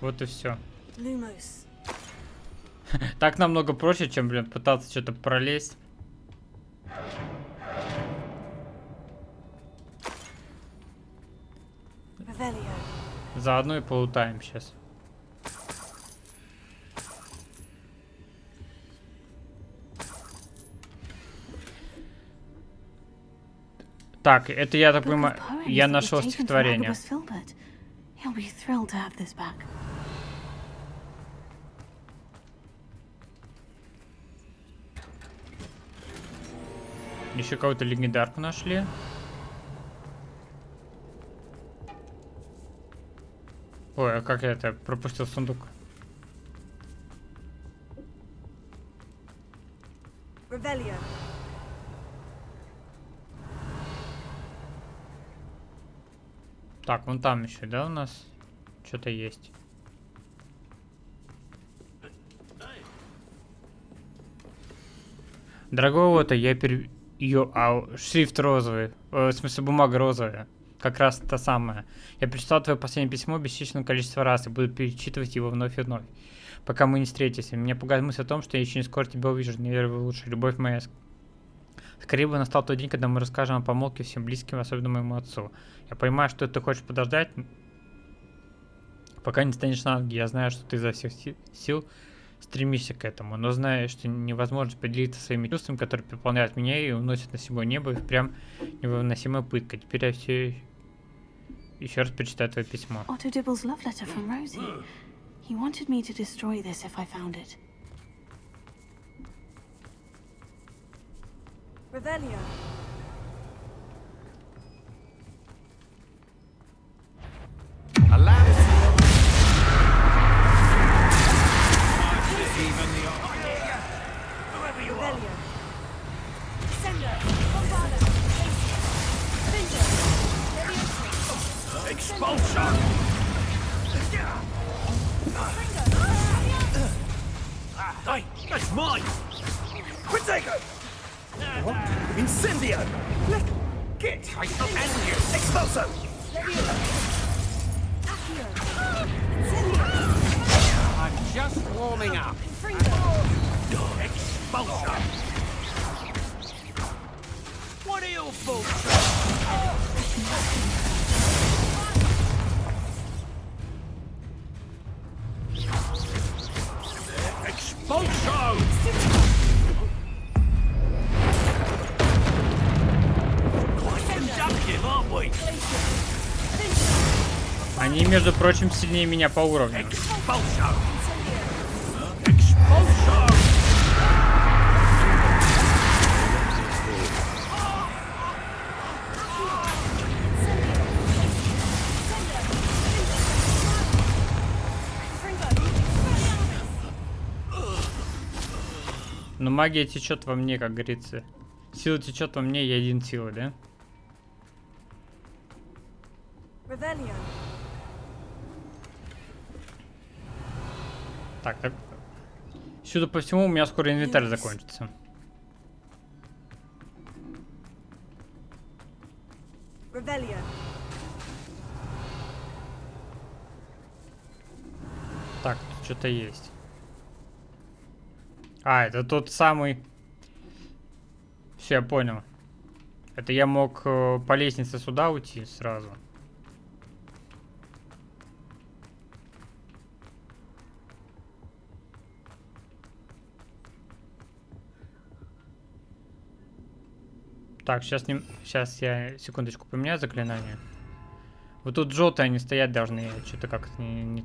Вот и все. Lumos. Так намного проще, чем, блин, пытаться что-то пролезть. Revelio. Заодно и полутаем сейчас. Так, это я так понимаю, я нашел стихотворение. He'll be thrilled to have this back. Еще кого-то легендарку нашли. Ой, а как я это пропустил сундук? Revelio. Так, вон там еще, да, у нас что-то есть. Дорогого-то я шрифт розовый. В смысле, бумага розовая. Как раз та самая. Я прочитал твое последнее письмо бесчисленное количество раз и буду перечитывать его вновь и вновь, пока мы не встретимся. Меня пугает мысль о том, что я еще не скоро тебя увижу. Не верю в лучшее. Любовь моя. Скорее бы настал тот день, когда мы расскажем о помолвке всем близким, особенно моему отцу. Я понимаю, что ты хочешь подождать, пока не станешь на ноги. Я знаю, что ты изо всех сил стремишься к этому, но знаю, что невозможно поделиться своими чувствами, которые переполняют меня и уносят на седьмое небо, и прям невыносимая пытка. Теперь я все еще раз прочитаю твое письмо. Otto Dibble's love letter from Rosie. He wanted me to destroy this if I found it. Revelio. Expulsion! Hey, that's mine! Protego! What? Incendio! Get! I and you! Expulso! I'm just warming up. Expulso! What are your faults? Expulso! Quite conductive, aren't we? Они, между прочим, сильнее меня по уровню. Expulso! Expulso! Но магия течет во мне, как говорится. Сила течет во мне, я един сила, да? Revelio. Так. Сюда по всему у меня скоро инвентарь закончится. Revelio. Так, тут что-то есть. А, это тот самый... Все, я понял. Это я мог по лестнице сюда уйти сразу. Так, сейчас я секундочку поменяю заклинание. Вот тут желтые они стоять должны. Что-то как-то не...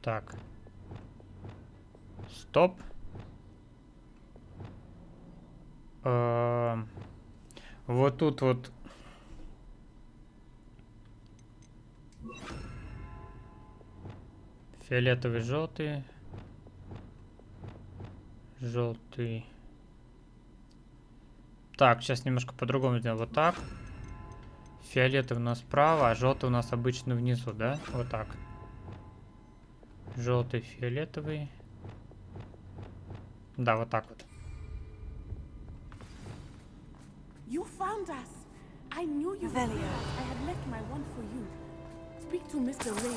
Так. Стоп. Вот тут вот. Фиолетовый, желтый. Желтый. Так, сейчас немножко по-другому сделаем. Вот так. Фиолетовый у нас справа, а желтый у нас обычно внизу, да? Вот так. Желтый, фиолетовый. Да, вот так вот. You found us. I knew you. I had left my wand for you. Speak to Mr. Ray.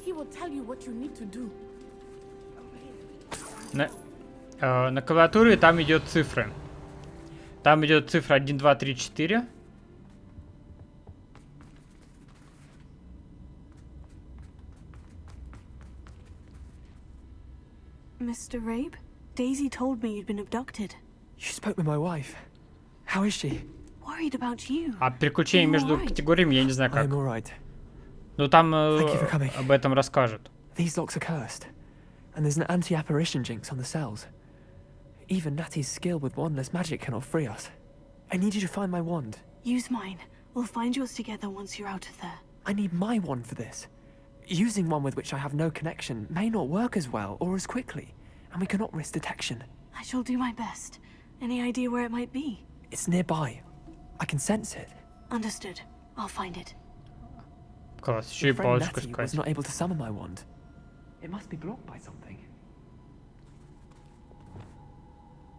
he will tell you what you need to do. На клавиатуре там идет цифры. Там идет цифра 1, 2, 3, 4. Mr. Rabe, Daisy told me you'd been abducted. You spoke with my wife. How is she? Worried about you. А переключение между категориями я не знаю как. I'm all right. Ну там об этом расскажут. These locks are cursed, and there's an anti-apparition jinx on the cells. Even Natty's skill with wandless magic cannot free us. I need you to find my wand. Use mine. We'll find yours together once you're out of there. I need my wand for this. Using one with which I have no connection may not work as well or as quickly, and we cannot risk detection. I shall do my best. Any idea where it might be? It's nearby. I can sense it. Understood. I'll find it. Класс, еще и Your friend палочку Natty was искать. not able to summon my wand. It must be blocked by something.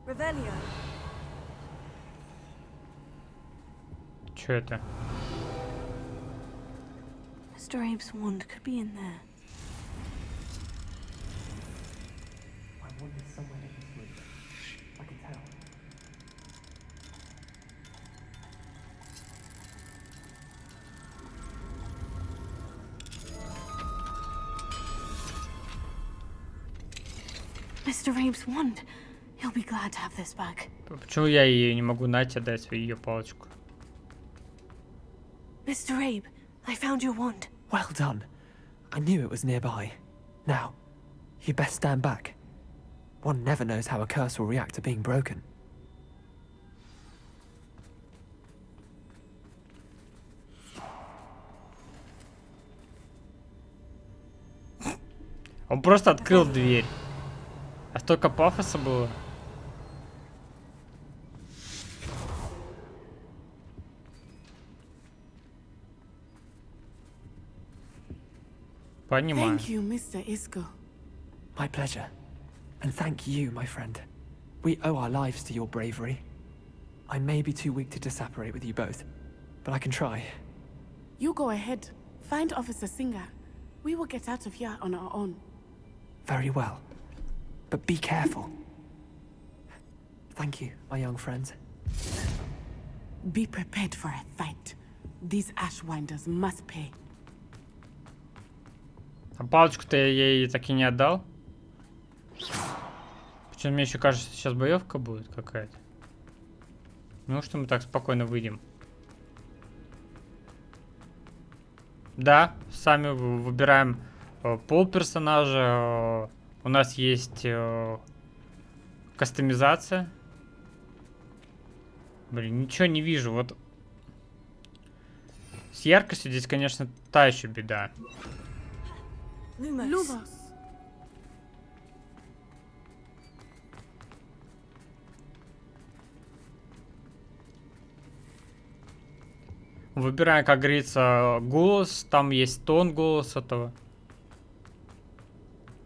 Revelio. Чё это? Mr. Abe's wand could be in there. My wand is somewhere in this room. I can tell. Mr. Abe's wand. He'll be glad to have this back. Почему я ее не могу найти, отдать свою ее палочку? Mr. Abe, I found your wand. Well done. I knew it was nearby. Now, you best stand back. One never knows how a curse will react to being broken. Он просто открыл дверь. А столько пафоса было. Понимаю. Thank you, Mr. Isco. My pleasure. And thank you, my friend. We owe our lives to your bravery. I may be too weak to disapparate with you both, but I can try. You go ahead. Find Officer Singer. We will get out of here on our own. Very well. But be careful. Thank you, my young friends. Be prepared for a fight. These Ashwinders must pay. А палочку-то я ей так и не отдал. Почему мне еще кажется, сейчас боевка будет какая-то. Ну что мы так спокойно выйдем? Да, сами выбираем пол персонажа. У нас есть кастомизация. Блин, ничего не вижу. Вот с яркостью здесь, конечно, та еще беда. Lumos. Выбираем, как говорится, голос. Там есть тон голоса этого.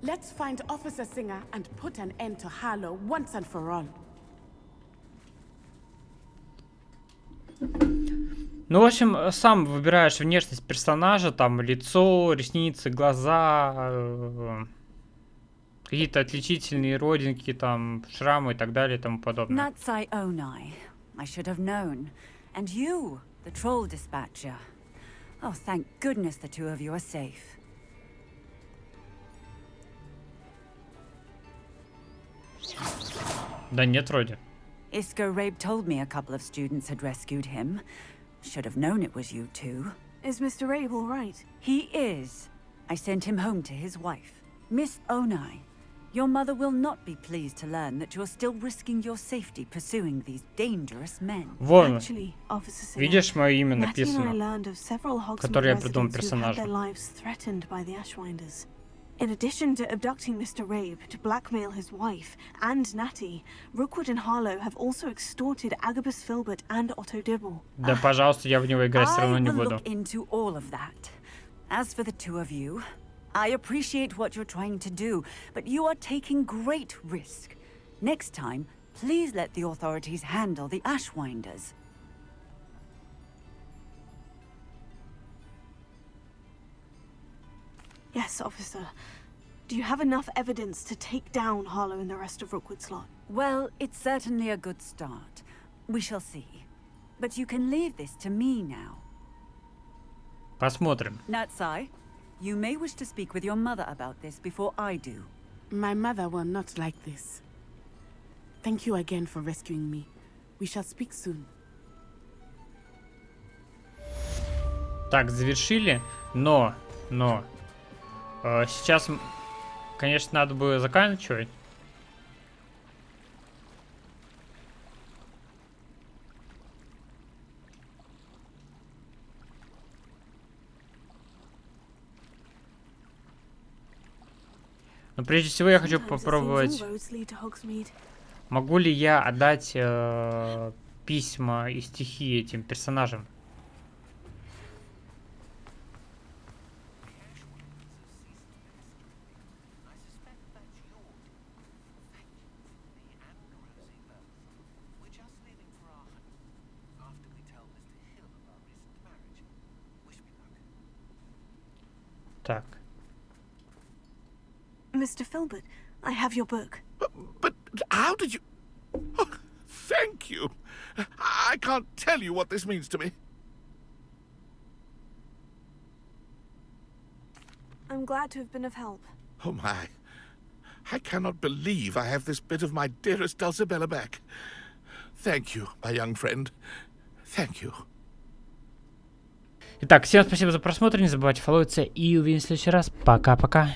Let's find Officer Singer and put an end to Harlow once and for all. Ну, в общем, сам выбираешь внешность персонажа, там лицо, ресницы, глаза, какие-то отличительные родинки, там шрамы и так далее и тому подобное. Natsai Onai. I should have known. And you, the troll dispatcher. Oh, thank goodness the two of you are safe. Да нет, вроде. Isco Rabe told me a couple of students had rescued him. Should have known it was you two. Is Mr. Rabe all right? He is. I sent him home to his wife. Miss Onai, your mother will not be pleased to learn that you're still risking your safety pursuing these dangerous men. Вон, Actually, Officer Singer, видишь, мое имя Natty and I написано, learned of several Hogsmeade которое я придумал residents who had their персонажу. lives threatened by the Ashwinders. In addition to abducting Mr. Rabe to blackmail his wife and Natty, Rookwood and Harlow have also extorted Agabus Filbert and Otto Dibble. Да, пожалуйста, я в него играть все равно не I will буду. look into all of that. As for the two of you, I appreciate what you're trying to do, but you are taking great risk. Next time, please let the authorities handle the Ashwinders. Yes, officer. Do you have enough evidence to take down Harlow and the rest of Rookwood Slot? Well, it's certainly a good start. We shall see. But you can leave this to me now. Посмотрим. Natsai, you may wish to speak with your mother about this before I do. My mother will not like this. Thank you again for rescuing me. We shall speak soon. Так, завершили, но сейчас, конечно, надо бы заканчивать. Но прежде всего я хочу попробовать, могу ли я отдать письма и стихи этим персонажам. Так. Mr. Filbert, I have your book. But how did you... Oh, thank you. I can't tell you what this means to me. I'm glad to have been of help. Oh my. I cannot believe I have this bit of my dearest Dulcibella back. Thank you, my young friend. Thank you. Итак, всем спасибо за просмотр, не забывайте фолловиться и увидимся в следующий раз. Пока-пока.